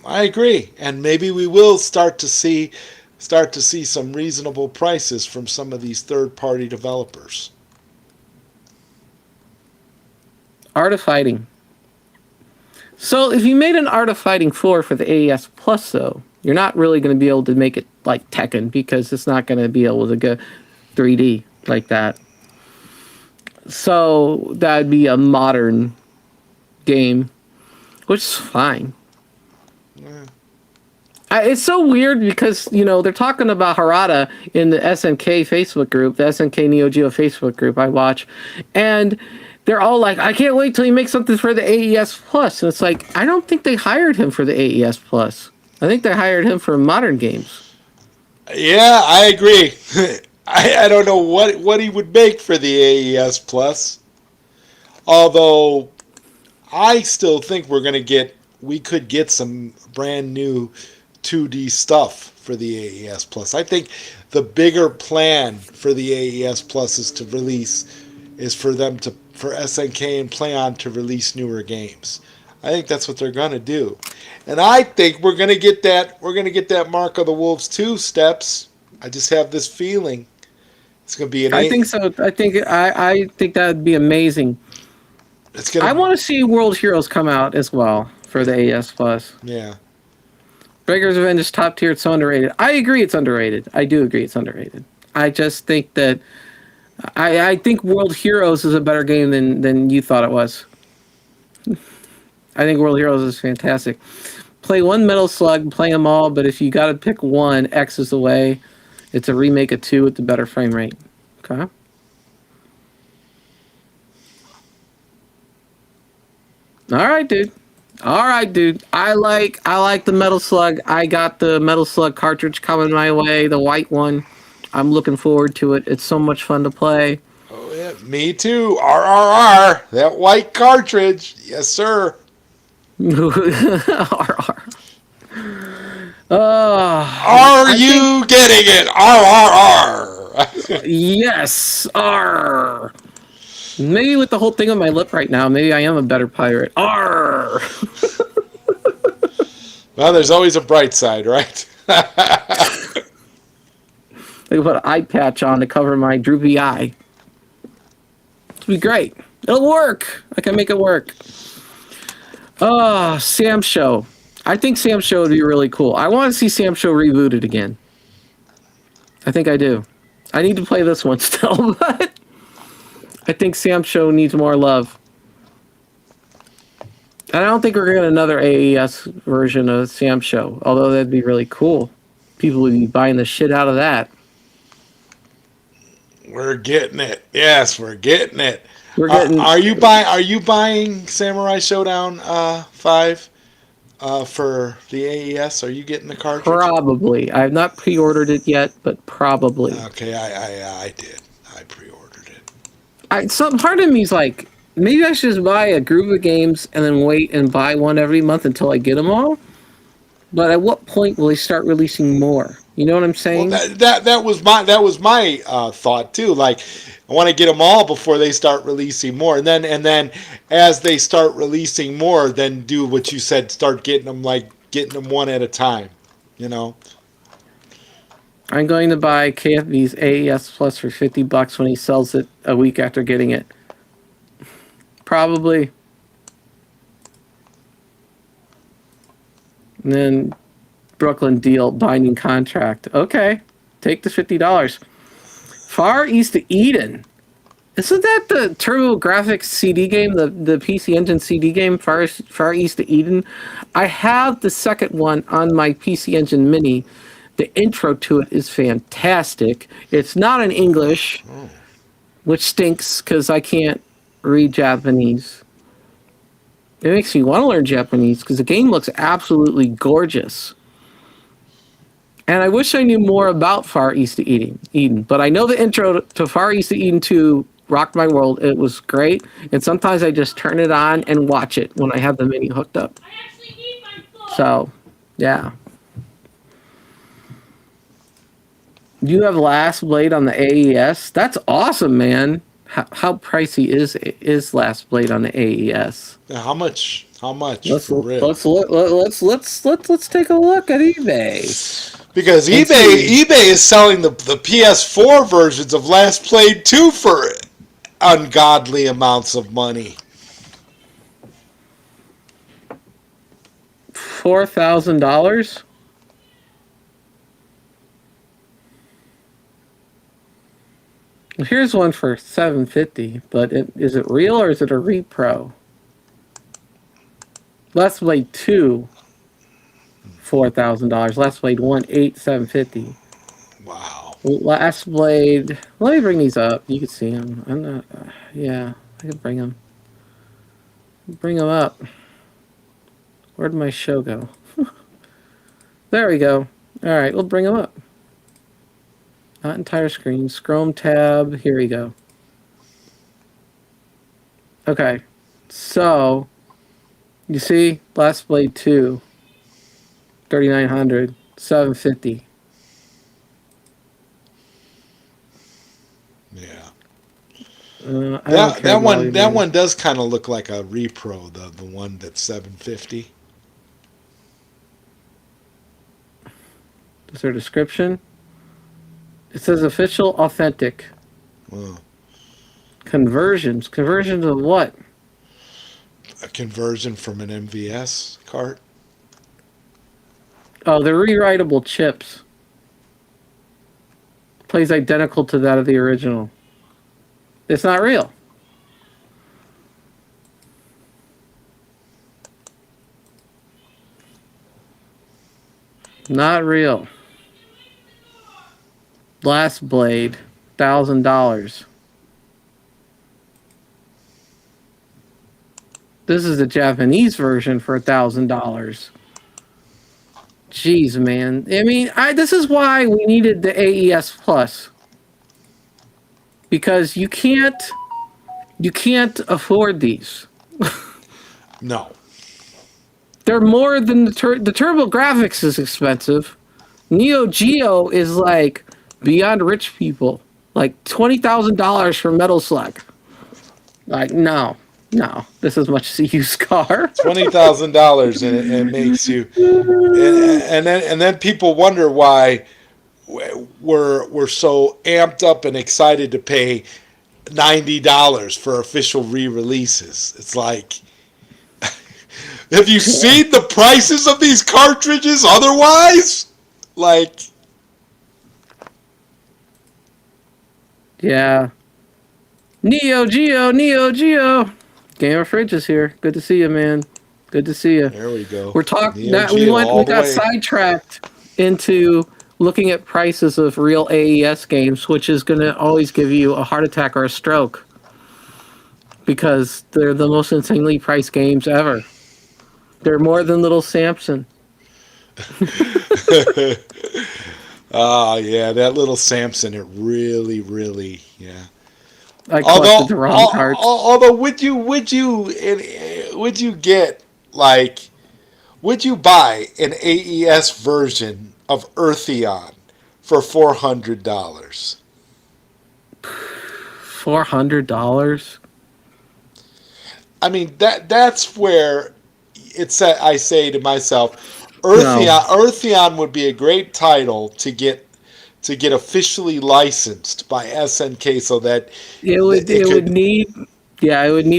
I agree, and maybe we will start to see some reasonable prices from some of these third-party developers. Art of Fighting. So if you made an Art of Fighting 4 for the AES Plus, though, you're not really going to be able to make it like Tekken because it's not going to be able to go 3D like that. So that would be a modern game. which is fine. It's so weird because, you know, they're talking about Harada in the SNK Facebook group, the SNK Neo Geo Facebook group I watch, and they're all like, I can't wait till you make something for the AES Plus. And it's like, I don't think they hired him for the AES Plus. I think they hired him for modern games. Yeah, I agree. I don't know what he would make for the AES Plus. Although, I still think we could get some brand new 2D stuff for the AES Plus. I think the bigger plan for the AES Plus is for SNK and PlayOn to release newer games. I think that's what they're gonna do, and I think we're gonna get that. We're gonna get that Mark of the Wolves 2 steps. I just have this feeling it's gonna be I think so. I think that would be amazing. I want to see World Heroes come out as well for the AES Plus. Yeah. Breaker's Revenge is top tier. It's so underrated. I agree it's underrated. I do agree it's underrated. I just think that I think World Heroes is a better game than you thought it was. I think World Heroes is fantastic. Play one Metal Slug, play them all, but if you got to pick one, X is the way. It's a remake of 2 with the better frame rate. Okay. All right, dude. I like the Metal Slug. I got the Metal Slug cartridge coming my way, the white one. I'm looking forward to it. It's so much fun to play. Oh yeah, me too. RRR, that white cartridge. Yes, sir. RR. Are you getting it? RRR. Yes. R. Maybe with the whole thing on my lip right now, maybe I am a better pirate. R. Well, there's always a bright side, right? I put an eye patch on to cover my droopy eye. It'll be great. It'll work. I can make it work. Sam Show. I think Sam Show would be really cool. I want to see Sam Show rebooted again. I think I do. I need to play this one still, but I think Sam Show needs more love. And I don't think we're going to get another AES version of Sam Show, although that'd be really cool. People would be buying the shit out of that. We're getting it. Yes, we're getting it. We're getting. Are you buying Samurai Showdown 5 for the AES? Are you getting the cartridge? Probably. I have not pre-ordered it yet, but probably. Okay, I did. I pre-ordered it. Some part of me is like, maybe I should just buy a group of games and then wait and buy one every month until I get them all. But at what point will they start releasing more? You know what I'm saying? Well, that was my thought too. Like, I want to get them all before they start releasing more, and then as they start releasing more, then do what you said. Start getting them one at a time. You know. I'm going to buy KFB's AES Plus for $50 when he sells it a week after getting it. Probably. And then Brooklyn deal binding contract. Okay, take the $50. Far East of Eden. Isn't that the TurboGrafx CD game, the PC Engine CD game, Far East of Eden? I have the second one on my PC Engine Mini. The intro to it is fantastic. It's not in English, which stinks because I can't read Japanese. It makes me want to learn Japanese because the game looks absolutely gorgeous. And I wish I knew more about Far East of Eden. But I know the intro to Far East of Eden 2 rocked my world. It was great. And sometimes I just turn it on and watch it when I have the Mini hooked up. So, yeah. You have Last Blade on the AES? That's awesome, man. How pricey is Last Blade on the AES? How much? Let's take a look at eBay. Because eBay is selling the PS4 versions of Last Blade 2 for ungodly amounts of money. $4,000? Here's one for $750, but is it real or is it a repro? Last Blade 2, $4,000. Last Blade 1, $8,750. Wow. Last Blade. Let me bring these up. You can see them. I'm not. Yeah, I can bring them. Bring them up. Where'd my show go? There we go. All right, we'll bring them up. Not entire screen. Chrome tab. Here we go. Okay, so you see, Last Blade 2, 3,900, 750. Yeah. That one does kind of look like a repro, the one that's 750. Is there a description? It says official authentic. Wow. Conversions. Conversions of what? A conversion from an MVS cart. Oh, they're rewritable chips. Plays identical to that of the original. It's not real. Not real. Last Blade, $1,000. This is the Japanese version for $1,000. Jeez, man. I mean, this is why we needed the AES Plus. Because you can't afford these. No. They're more than the Turbo Graphics is expensive. Neo Geo is like beyond rich people. Like $20,000 for Metal Slug. Like, no, this is much as a used car. $20,000 and it makes you, and then people wonder why we're so amped up and excited to pay $90 for official re-releases. It's like, have you seen the prices of these cartridges otherwise? Like, yeah. Neo Geo. Gamer Fridge is here. Good to see you, man. Good to see you. There we go. We're talking that we got sidetracked into looking at prices of real AES games, which is going to always give you a heart attack or a stroke because they're the most insanely priced games ever. They're more than Little Samson. Oh yeah, that Little Samson. It really, yeah. I collected the wrong cards. Although, would you get would you buy an AES version of Eartheon for $400? $400? I mean that's where it's. I say to myself, Eartheon would be a great title to get officially licensed by SNK, so that it would need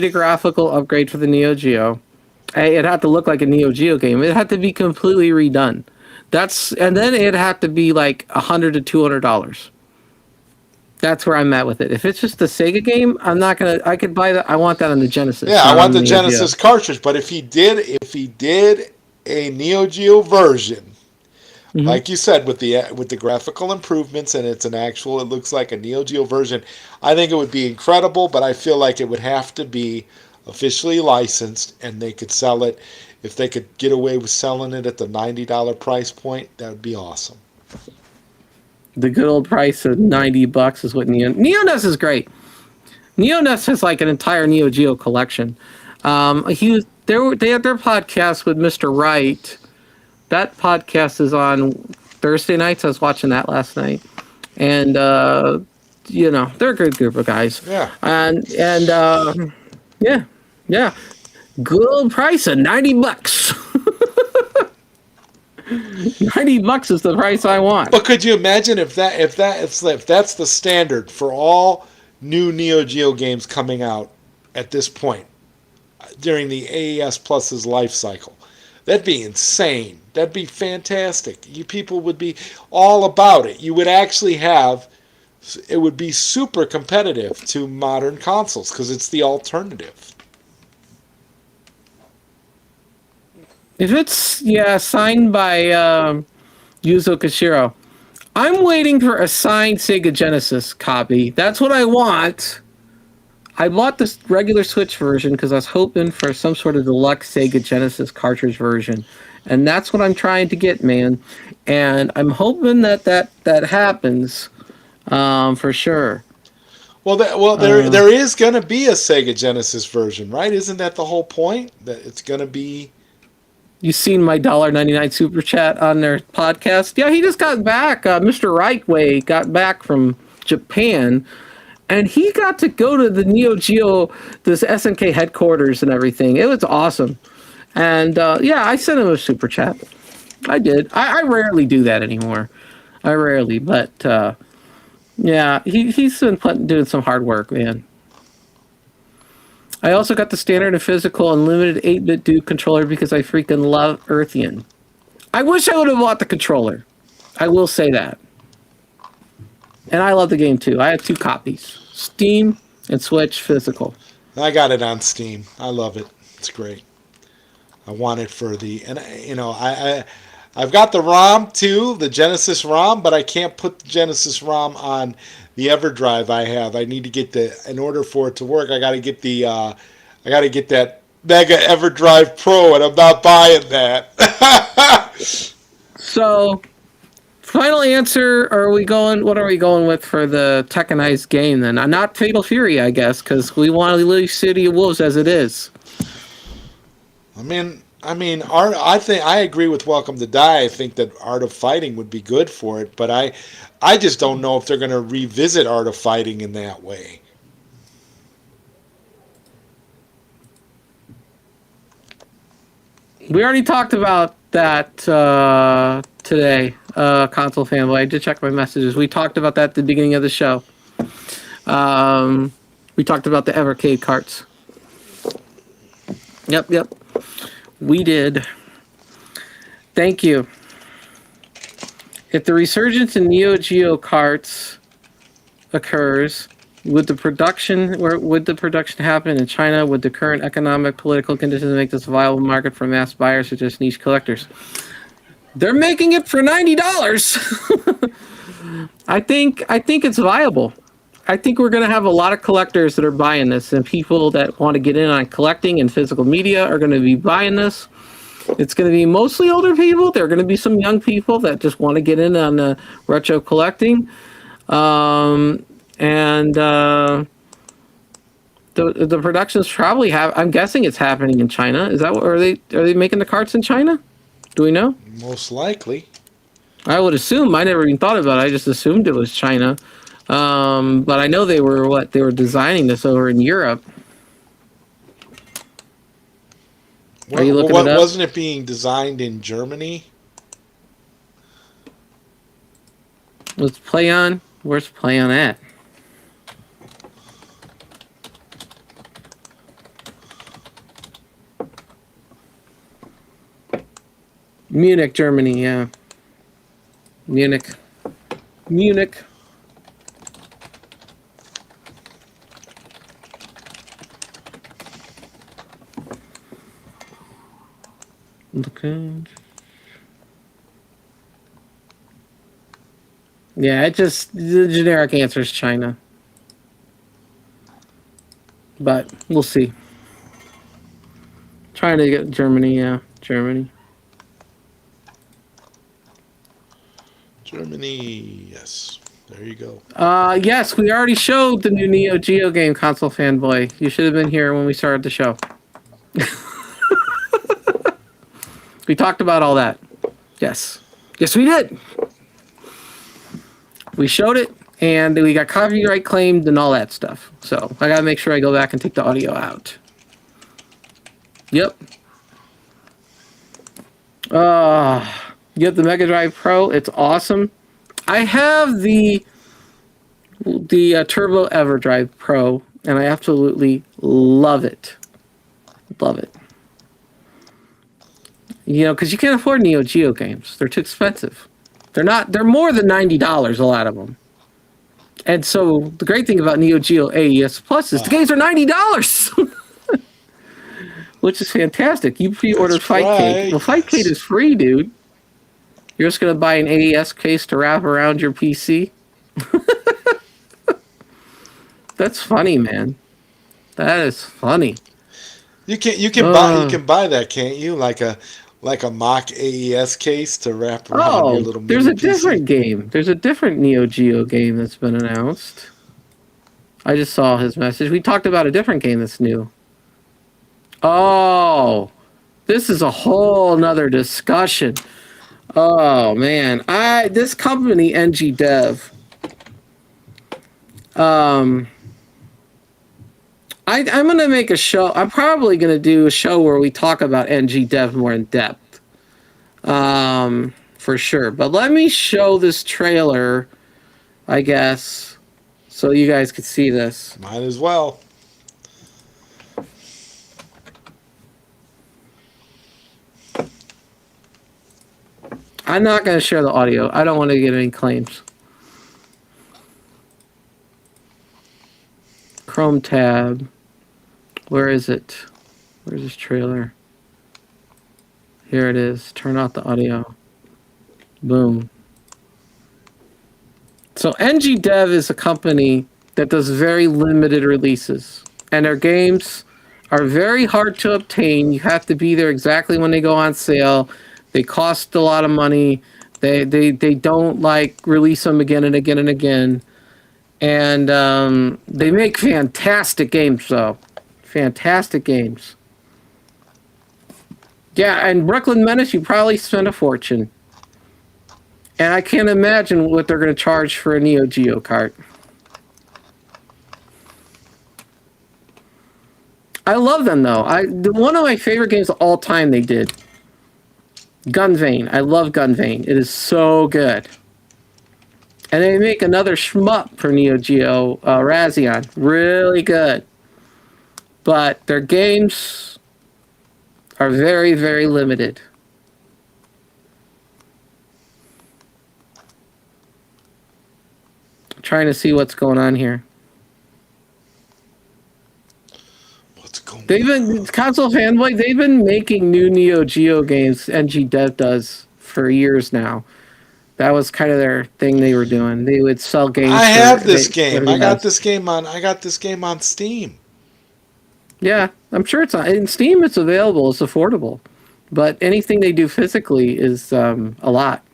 a graphical upgrade for the Neo Geo. It had to look like a Neo Geo game. It had to be completely redone. And then it had to be like $100 to $200. That's where I'm at with it. If it's just a Sega game, I'm not gonna. I could buy that. I want that on the Genesis. Yeah, I want the Genesis cartridge. But if he did a Neo Geo version, like you said, with the graphical improvements, and it looks like a Neo Geo version, I think it would be incredible. But I feel like it would have to be officially licensed, and they could sell it. If they could get away with selling it at the $90 price point, that would be awesome. The good old price of $90 is what NeoNES is great. NeoNES has like an entire Neo Geo collection. They had their podcast with Mr. Wright. That podcast is on Thursday nights. I was watching that last night, and they're a good group of guys. Yeah. And yeah, good old price of $90. $90 is the price I want. But could you imagine if that's the standard for all new Neo Geo games coming out at this point during the AES Plus's life cycle? That'd be insane. That'd be fantastic. You people would be all about it. You would actually it would be super competitive to modern consoles because it's the alternative. If it's signed by Yuzo Koshiro, I'm waiting for a signed Sega Genesis copy. That's what I want. I bought this regular Switch version because I was hoping for some sort of deluxe Sega Genesis cartridge version, and that's what I'm trying to get, man. And I'm hoping that happens, for sure. Well, there is going to be a Sega Genesis version, right? Isn't that the whole point? That it's going to be. You seen my $1.99 super chat on their podcast? Yeah, he just got back. Mr. Reichway got back from Japan, and he got to go to the Neo Geo, this SNK headquarters and everything. It was awesome. And I sent him a super chat. I did. I rarely do that anymore. But he's been doing some hard work, man. I also got the standard and physical unlimited 8-bit Duke controller because I freaking love Earthian. I wish I would have bought the controller. I will say that. And I love the game too. I have 2 copies. Steam and Switch physical. I got it on Steam. I love it. It's great. I want it for I've got the ROM too, the Genesis ROM, but I can't put the Genesis ROM on the EverDrive I have. I need to get in order for it to work, I got to get that Mega EverDrive Pro, and I'm not buying that. So, final answer, what are we going with for the Tekkenized game then? Not Fatal Fury, I guess, because we want to leave City of Wolves as it is. I agree with Welcome to Die. I think that Art of Fighting would be good for it, but I just don't know if they're going to revisit Art of Fighting in that way. We already talked about that today, Console Fanboy. I did check my messages. We talked about that at the beginning of the show. We talked about the Evercade carts. Yep. We did. Thank you. If the resurgence in Neo Geo carts occurs, would the production happen in China? Would the current economic, political conditions make this a viable market for mass buyers or just niche collectors? They're making it for $90. I think it's viable. I think we're going to have a lot of collectors that are buying this, and people that want to get in on collecting and physical media are going to be buying this. It's going to be mostly older people. There are going to be some young people that just want to get in on the retro collecting. The productions probably I'm guessing it's happening in China. Is that what, are they making the carts in China? Do we know? Most likely. I would assume. I never even thought about it. I just assumed it was China. But I know they were designing this over in Europe. Are you looking it up? Wasn't it being designed in Germany? Where's Playon at? Munich, Germany, yeah. Munich. Okay. Yeah, the generic answer is China. But we'll see. Trying to get Germany, yeah. Germany, yes. There you go. Yes, we already showed the new Neo Geo game, Console Fanboy. You should have been here when we started the show. We talked about all that. Yes, we did. We showed it, and we got copyright claimed and all that stuff. So I gotta make sure I go back and take the audio out. Yep. You have the Mega Drive Pro. It's awesome. I have the Turbo EverDrive Pro, and I absolutely love it. Love it. You know, because you can't afford Neo Geo games. They're too expensive. They're more than $90, a lot of them. And so the great thing about Neo Geo AES Plus is the games are $90. which is fantastic. You pre-ordered Fightcade. Well, Fightcade is free, dude. You're just going to buy an AES case to wrap around your PC? That's funny, man. That is funny. You can buy that, can't you? Like a mock AES case to wrap around your little. There's a PC. different game. There's a different Neo Geo game that's been announced. I just saw his message. We talked about a different game that's new. Oh, this is a whole nother discussion. Oh man, this company NG Dev. I'm gonna make a show. I'm probably gonna do a show where we talk about NG Dev more in depth, for sure. But let me show this trailer, I guess, so you guys could see this. Might as well. I'm not gonna share the audio. I don't want to get any claims. Chrome tab. Where is it? Where's this trailer? Here it is. Turn off the audio. Boom. So NG Dev is a company that does very limited releases. And their games are very hard to obtain. You have to be there exactly when they go on sale. They cost a lot of money. They don't like release them again and again and again. And they make fantastic games, though. Fantastic games. Yeah, and Brooklyn Menace, you probably spent a fortune. And I can't imagine what they're going to charge for a Neo Geo cart. I love them, though. One of my favorite games of all time they did. Gunvein. I love Gunvein. It is so good. And they make another shmup for Neo Geo, Razion. Really good. But their games are very, very limited. I'm trying to see what's going on here. Console Fanboy, they've been making new Neo Geo games, NG Dev does, for years now. That was kind of their thing they were doing. They would sell games. I have this game. I got this game on Steam. Yeah, I'm sure it's on in Steam. It's available. It's affordable, but anything they do physically is a lot.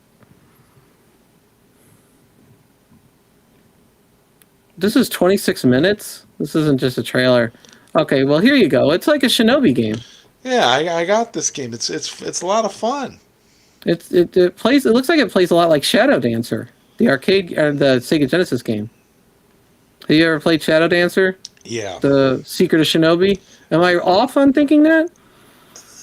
This is 26 minutes. This isn't just a trailer. Okay, well here you go. It's like a Shinobi game. Yeah, I got this game. It's a lot of fun. It plays. It looks like it plays a lot like Shadow Dancer, the arcade or the Sega Genesis game. Have you ever played Shadow Dancer? Yeah. The Secret of Shinobi. Am I off on thinking that?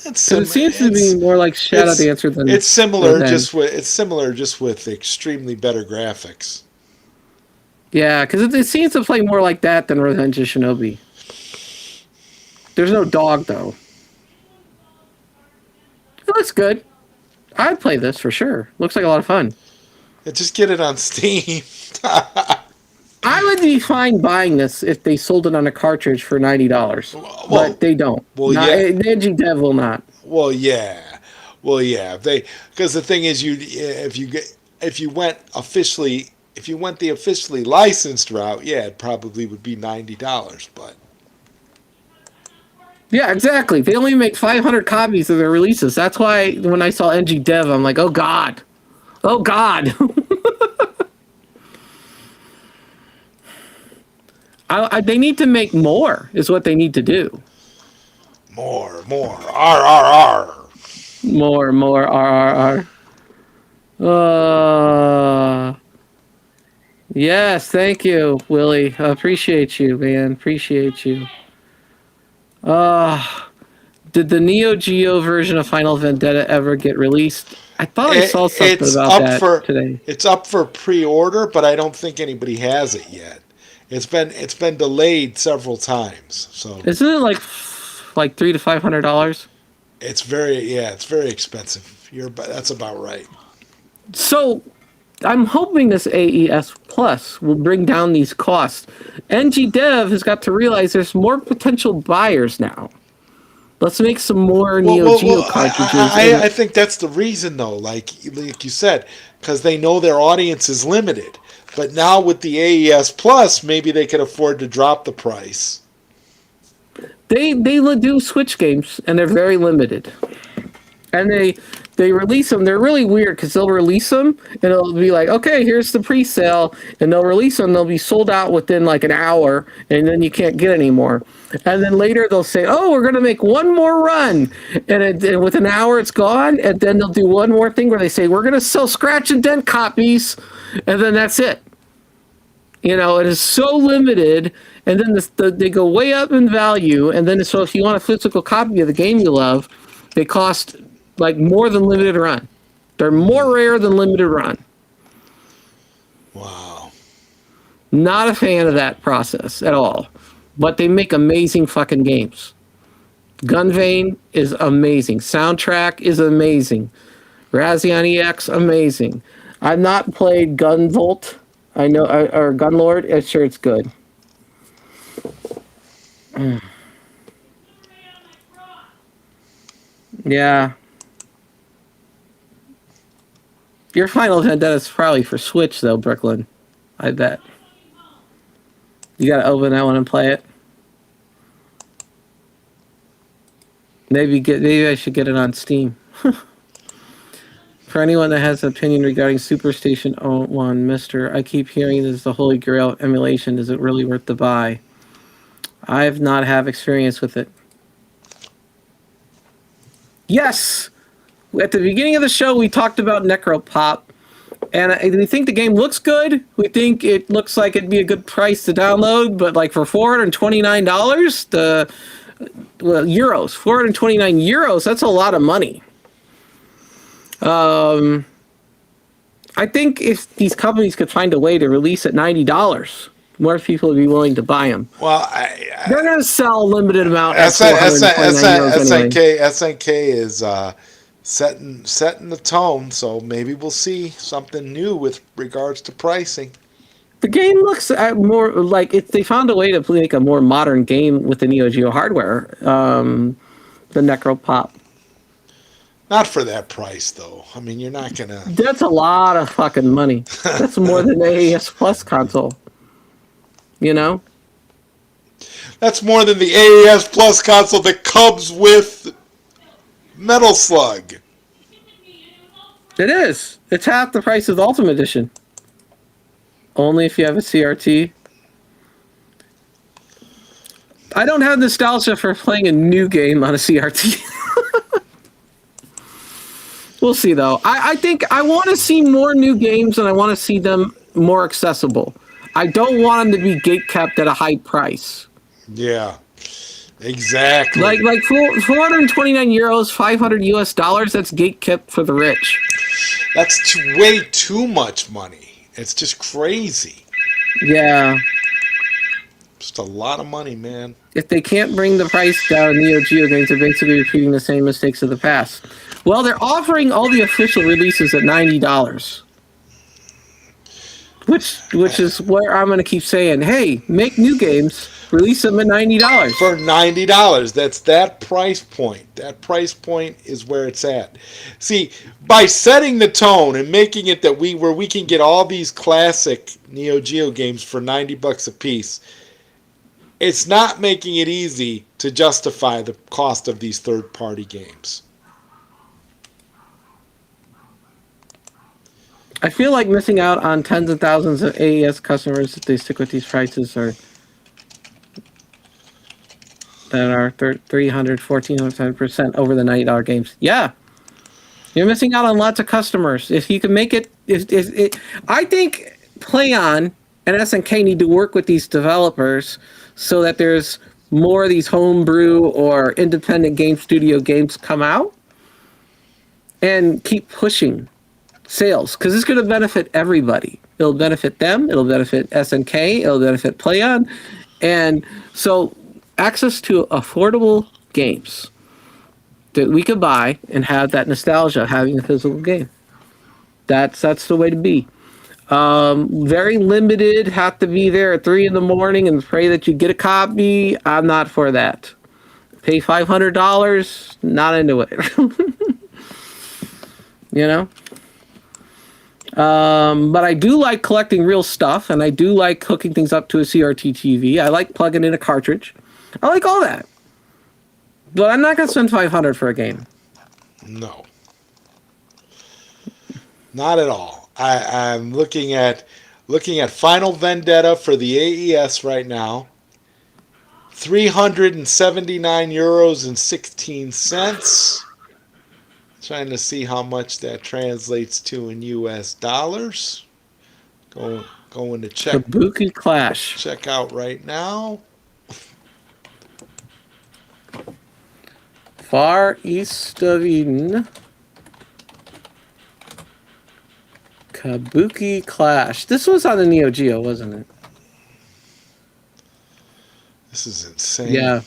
It seems to be more like Shadow Dancer than it's similar. Just with extremely better graphics. Yeah, because it seems to play more like that than Revenge of Shinobi. There's no dog though. It looks good. I'd play this for sure. Looks like a lot of fun. Yeah, just get it on Steam. I would be fine buying this if they sold it on a cartridge for $90, but they don't. Well, yeah. NG Dev will not. Well, yeah. Because the thing is, if you went the officially licensed route, yeah, it probably would be $90, but. Yeah, exactly. They only make 500 copies of their releases. That's why when I saw NG Dev, I'm like, oh god, oh god. They need to make more. Is what they need to do. More. RRR. More. RRR. Yes, thank you, Willie. I appreciate you, man. Appreciate you. Did the Neo Geo version of Final Vendetta ever get released? I thought I saw something about that today. It's up for pre-order, but I don't think anybody has it yet. It's been delayed several times. So isn't it like $300 to $500? It's very expensive. That's about right. So I'm hoping this AES Plus will bring down these costs. NG Dev has got to realize there's more potential buyers now. Let's make some more Neo Geo cartridges. I think that's the reason, though. Like you said, because they know their audience is limited. But now with the AES Plus, maybe they could afford to drop the price. They do Switch games, and they're very limited. And they release them. They're really weird because they'll release them, and it'll be like, okay, here's the pre-sale, and they'll release them. They'll be sold out within like an hour, and then you can't get any more. And then later they'll say, oh, we're going to make one more run, and with an hour it's gone. And then they'll do one more thing where they say, we're going to sell scratch and dent copies, and then that's it. You know, it is so limited, and then they go way up in value, and then so if you want a physical copy of the game you love, they cost like more than limited run. They're more rare than limited run. Wow. Not a fan of that process at all, but they make amazing fucking games. Gunvein is amazing. Soundtrack is amazing. Razion EX, amazing. I've not played Gunvolt. I know, or Gunlord. I'm sure it's good. Yeah. Your Final Vendetta is probably for Switch, though, Brooklyn. I bet. You gotta open that one and play it. Maybe I should get it on Steam. For anyone that has an opinion regarding Superstation 01, Mister, I keep hearing this is the holy grail emulation. Is it really worth the buy? I've not have experience with it. Yes! At the beginning of the show, we talked about Necro Pop, and we think the game looks good. We think it looks like it'd be a good price to download, but like for $429, euros, 429 euros, that's a lot of money. I think if these companies could find a way to release at $90, more people would be willing to buy them. Well, they're going to sell a limited amount. SNK is setting the tone, so maybe we'll see something new with regards to pricing. The game looks more like they found a way to make a more modern game with the Neo Geo hardware. The Necro Pop. Not for that price, though. I mean, you're not gonna. That's a lot of fucking money. That's more than the AES Plus console. You know. That's more than the AES Plus console that comes with Metal Slug. It is. It's half the price of the Ultimate Edition. Only if you have a CRT. I don't have nostalgia for playing a new game on a CRT. We'll see, though. I think I want to see more new games, and I want to see them more accessible. I don't want them to be gate-kept at a high price. Yeah, exactly. Like 429 euros, $500, that's gate-kept for the rich. That's way too much money. It's just crazy. Yeah. Just a lot of money, man. If they can't bring the price down in Neo Geo games, they're basically repeating the same mistakes of the past. Well, they're offering all the official releases at $90. Which is where I'm going to keep saying, hey, make new games, release them at $90. For $90. That's that price point. That price point is where it's at. See, by setting the tone and making it that where we can get all these classic Neo Geo games for $90 a piece, it's not making it easy to justify the cost of these third-party games. I feel like missing out on tens of thousands of AES customers if they stick with these prices that are 300, 1400% over the $90 games. Yeah. You're missing out on lots of customers. If you can make it... I think PlayOn and SNK need to work with these developers so that there's more of these homebrew or independent game studio games come out and keep pushing sales, because it's going to benefit everybody. It'll benefit them, it'll benefit SNK, it'll benefit PlayOn, and so access to affordable games that we could buy and have that nostalgia of having a physical game. That's the way to be. Very limited, have to be there at 3 a.m. and pray that you get a copy. I'm not for that. Pay $500, not into it. You know? But I do like collecting real stuff, and I do like hooking things up to a CRT TV. I like plugging in a cartridge. I like all that. But I'm not going to spend $500 for a game. No. Not at all. I'm looking at Final Vendetta for the AES right now. €379.16. Trying to see how much that translates to in US dollars. Going to check. Kabuki Clash. Check out right now. Far East of Eden. Kabuki Clash. This was on the Neo Geo, wasn't it? This is insane. Yeah.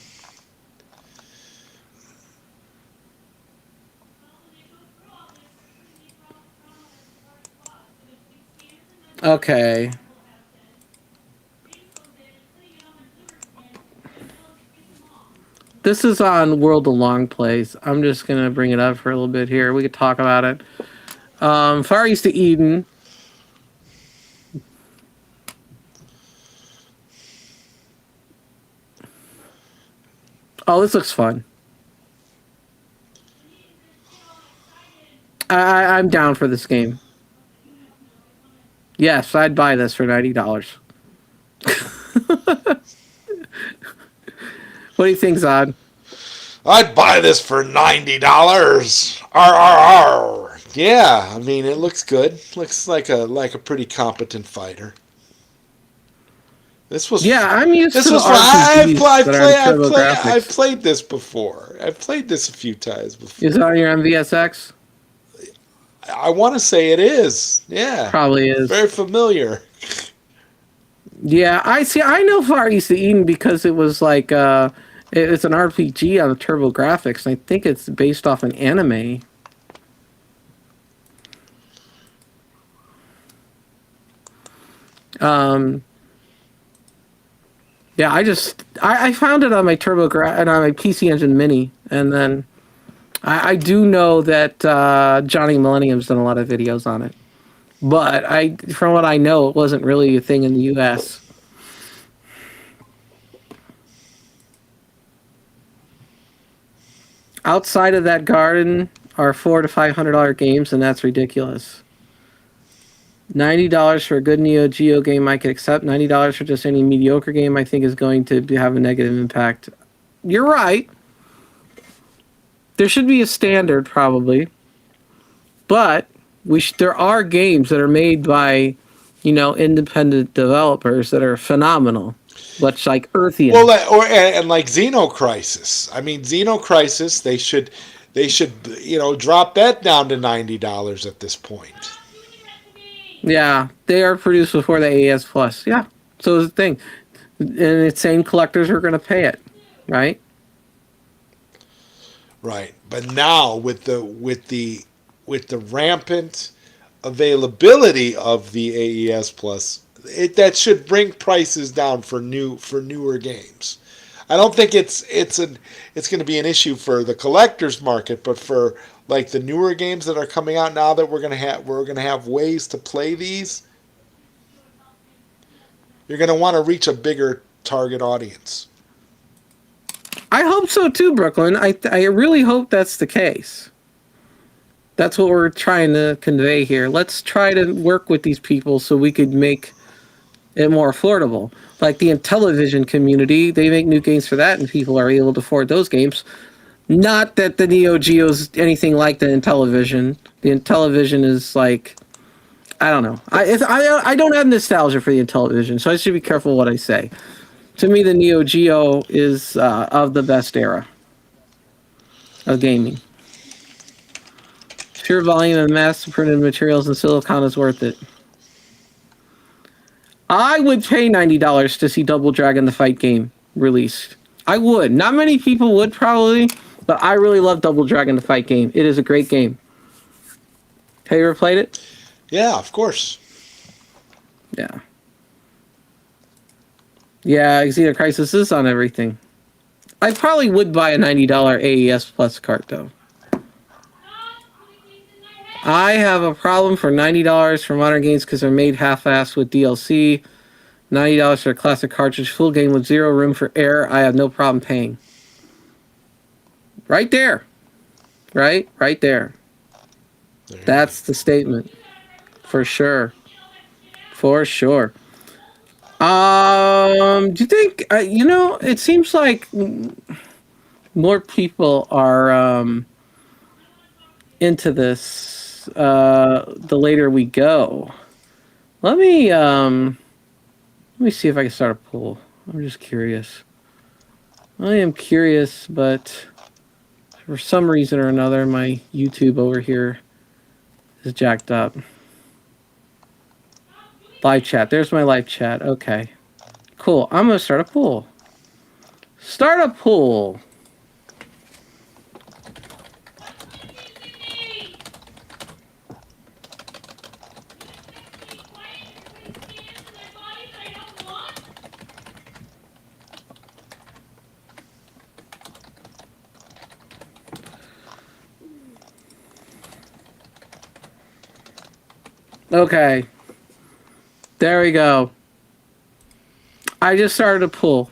Okay. This is on World of Long Plays. I'm just going to bring it up for a little bit here. We could talk about it. Far East of Eden. Oh, this looks fun. I'm down for this game. Yes, I'd buy this for $90. What do you think, Zod? I'd buy this for $90. RRR. Yeah, I mean it looks good. Looks like a pretty competent fighter. This was I'm used this to was the RPGs I've played this before. I've played this a few times before. Is it on your MVSX? I want to say it is. Yeah. Probably is. Very familiar. Yeah, I know Far East of Eden because it was like it's an RPG on the TurboGrafx, and I think it's based off an anime. Yeah, I found it on my TurboGrafx and on my PC Engine Mini, and then I do know that Johnny Millennium's done a lot of videos on it, but from what I know, it wasn't really a thing in the U.S. Outside of that garden are $400 to $500 games, and that's ridiculous. $90 for a good Neo Geo game I could accept. $90 for just any mediocre game I think is going to have a negative impact. You're right. There should be a standard, probably. But there are games that are made by, independent developers that are phenomenal. Much like Earthian. Well, and like Xenocrisis. I mean, Xenocrisis, they should drop that down to $90 at this point. Yeah, they are produced before the AES Plus. Yeah, so it's the thing. And it's saying collectors are going to pay it, right? Right, but now with the rampant availability of the AES Plus, that should bring prices down for newer games. I don't think it's going to be an issue for the collector's market, but for like the newer games that are coming out now that we're going to have ways to play these, you're going to want to reach a bigger target audience. I hope so too, Brooklyn. I really hope that's the case. That's what we're trying to convey here. Let's try to work with these people so we could make it more affordable. Like the Intellivision community, they make new games for that, and people are able to afford those games. Not that the Neo Geo is anything like the Intellivision. The Intellivision is like, I don't know. I don't have nostalgia for the Intellivision, so I should be careful what I say. To me, the Neo Geo is of the best era of gaming. Sheer volume of mass printed materials and silicon is worth it. I would pay $90 to see Double Dragon the Fight game released. I would. Not many people would probably, but I really love Double Dragon the Fight game. It is a great game. Have you ever played it? Yeah, of course. Yeah. Yeah, Xenocrisis is on everything. I probably would buy a $90 AES Plus cart, though. I have a problem for $90 for modern games because they're made half-assed with DLC. $90 for a classic cartridge, full game with zero room for error. I have no problem paying. Right there. Right there. That's the statement. For sure. For sure. Do you think, it seems like more people are into this the later we go. Let me see if I can start a poll. I'm just curious. I am curious, but for some reason or another, my YouTube over here is jacked up. Live chat. There's my live chat. Okay. Cool. I'm going to start a poll. Start a poll. Okay. There we go. I just started a pool.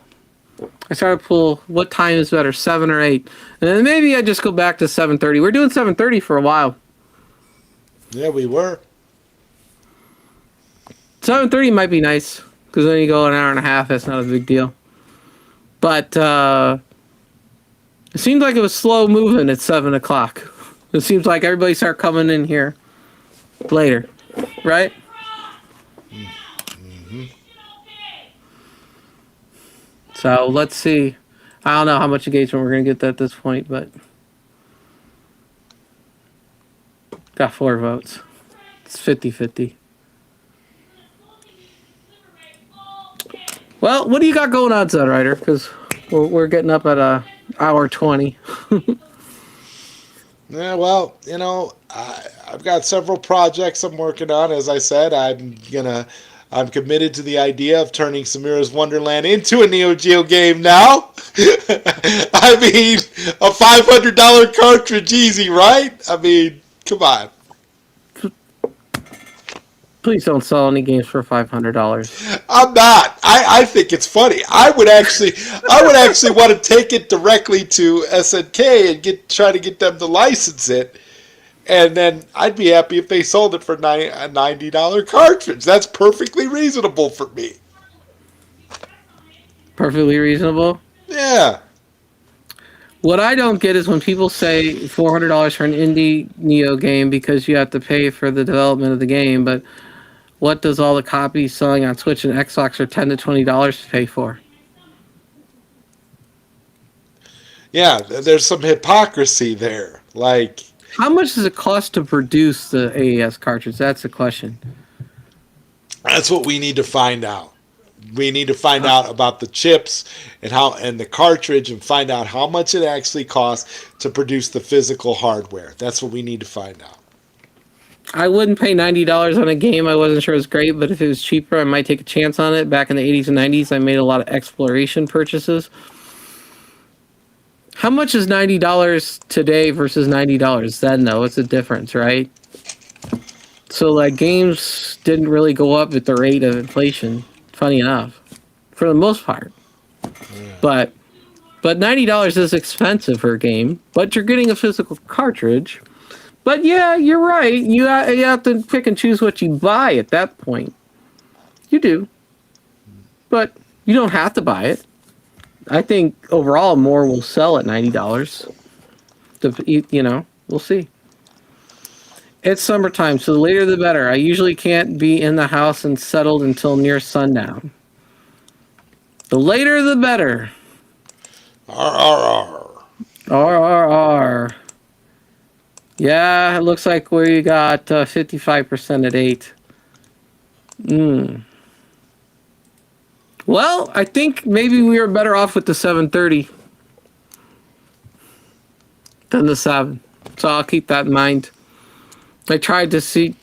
What time is better, 7 or 8? And then maybe I just go back to 7:30. We're doing 7:30 for a while. Yeah, we were. 7:30 might be nice because then you go an hour and a half. That's not a big deal. But it seemed like it was slow moving at 7 o'clock. It seems like everybody started coming in here later, right? So let's see. I don't know how much engagement we're going to get at this point, but got 4 votes. It's 50-50. Well, what do you got going on, Zedrider? Because we're getting up at hour 20. Yeah, well, I've got several projects I'm working on. As I said, I'm committed to the idea of turning Samira's Wonderland into a Neo Geo game now. I mean, a $500 cartridge easy, right? I mean, come on. Please don't sell any games for $500. I'm not. I think it's funny. I would actually want to take it directly to SNK and try to get them to license it. And then I'd be happy if they sold it for a $90 cartridge. That's perfectly reasonable for me. Perfectly reasonable? Yeah. What I don't get is when people say $400 for an indie Neo game because you have to pay for the development of the game, but what does all the copies selling on Switch and Xbox for $10 to $20 pay for? Yeah, there's some hypocrisy there. Like, how much does it cost to produce the AES cartridge? That's the question. That's what we need to find out. We need to find out about the chips and the cartridge and find out how much it actually costs to produce the physical hardware. That's what we need to find out. I wouldn't pay $90 on a game I wasn't sure it was great, but if it was cheaper, I might take a chance on it. Back in the 80s and 90s, I made a lot of exploration purchases. How much is $90 today versus $90 then, though? It's a difference, right? So, like, games didn't really go up at the rate of inflation, funny enough, for the most part. Yeah. But $90 is expensive for a game, but you're getting a physical cartridge. But yeah, you're right. You have to pick and choose what you buy at that point. You do. But you don't have to buy it. I think overall more will sell at $90. We'll see. It's summertime, so the later the better. I usually can't be in the house and settled until near sundown. The later the better. RRR. Yeah, it looks like we got 55% at 8. Well, I think maybe we were better off with the 7:30 than the 7. So I'll keep that in mind. I tried to see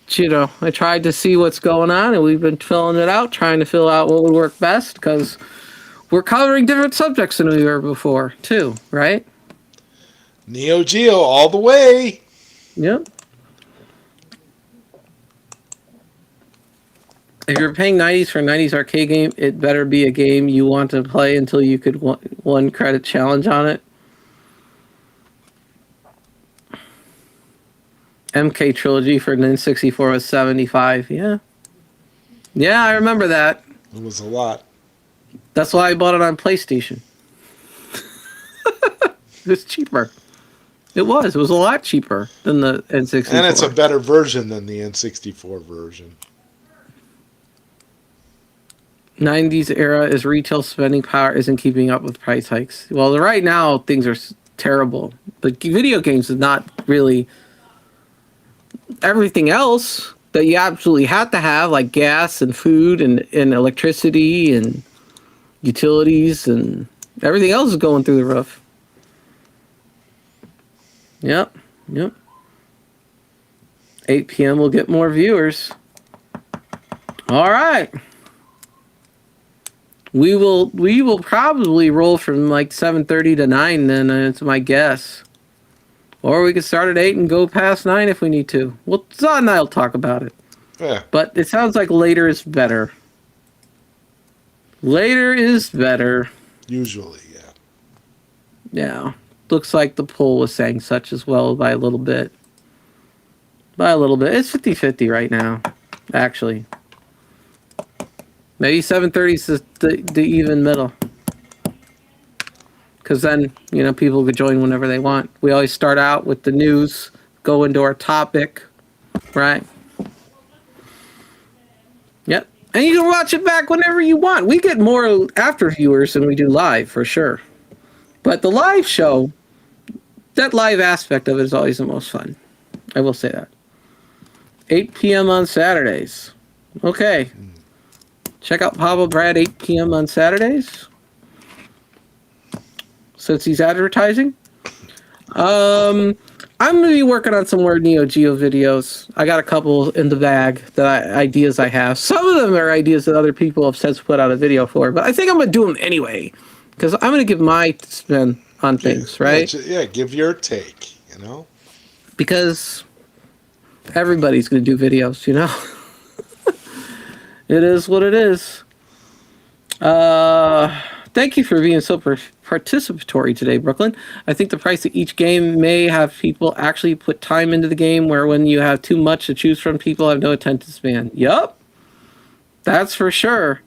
what's going on, and we've been filling it out, trying to fill out what would work best, because we're covering different subjects than we were before, too, right? Neo Geo all the way. Yep. If you're paying 90s for a 90s arcade game, it better be a game you want to play until you could one credit challenge on it. MK Trilogy for N64 was 75. Yeah. Yeah, I remember that. It was a lot. That's why I bought it on PlayStation. It was cheaper. It was a lot cheaper than the N64. And it's a better version than the N64 version. 90s era is retail spending power isn't keeping up with price hikes. Well, right now things are terrible. The video games is not really everything else that you absolutely have to have, like gas and food and electricity and utilities and everything else is going through the roof. Yep. 8 p.m. we'll get more viewers. All right. We will probably roll from like 7:30 to 9 then, it's my guess. Or we could start at 8 and go past 9 if we need to. Well, Zod and I will talk about it. Yeah. But it sounds like later is better. Later is better. Usually, yeah. Yeah. Looks like the poll was saying such as well by a little bit. By a little bit. It's 50-50 right now, actually. Maybe 7:30 is the even middle. Because then, people could join whenever they want. We always start out with the news, go into our topic, right? Yep. And you can watch it back whenever you want. We get more after viewers than we do live, for sure. But the live show, that live aspect of it is always the most fun. I will say that. 8 p.m. on Saturdays. Okay. Check out Pablo Brad 8 p.m. on Saturdays. Since he's advertising. I'm going to be working on some more Neo Geo videos. I got a couple in the bag ideas I have. Some of them are ideas that other people have since put out a video for, but I think I'm going to do them anyway. Because I'm going to give my spin on things, right? Yeah, give your take, Because everybody's going to do videos, It is what it is. Thank you for being so participatory today, Brooklyn. I think the price of each game may have people actually put time into the game, where when you have too much to choose from, people have no attention span. Yup. That's for sure.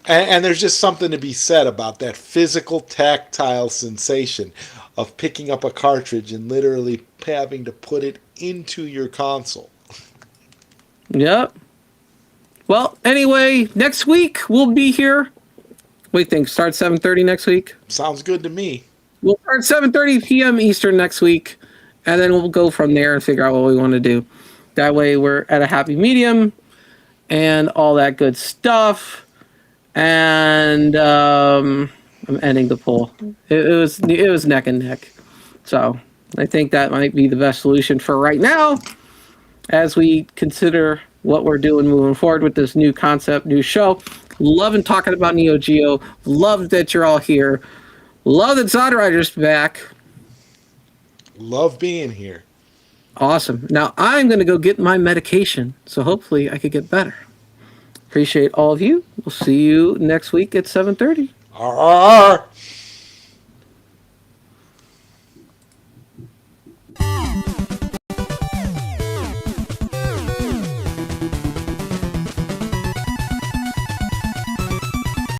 And there's just something to be said about that physical, tactile sensation of picking up a cartridge and literally having to put it into your console. Yep. Well, anyway, next week we'll be here. What do you think? Start 7:30 next week? Sounds good to me. We'll start 7:30 p.m. Eastern next week, and then we'll go from there and figure out what we want to do. That way we're at a happy medium and all that good stuff. And I'm ending the poll. It was neck and neck. So I think that might be the best solution for right now as we consider what we're doing moving forward with this new concept, new show. Loving talking about Neo Geo. Love that you're all here. Love that Zod Rider's back. Love being here. Awesome. Now I'm going to go get my medication, so hopefully I could get better. Appreciate all of you. We'll see you next week at 7:30. Arr.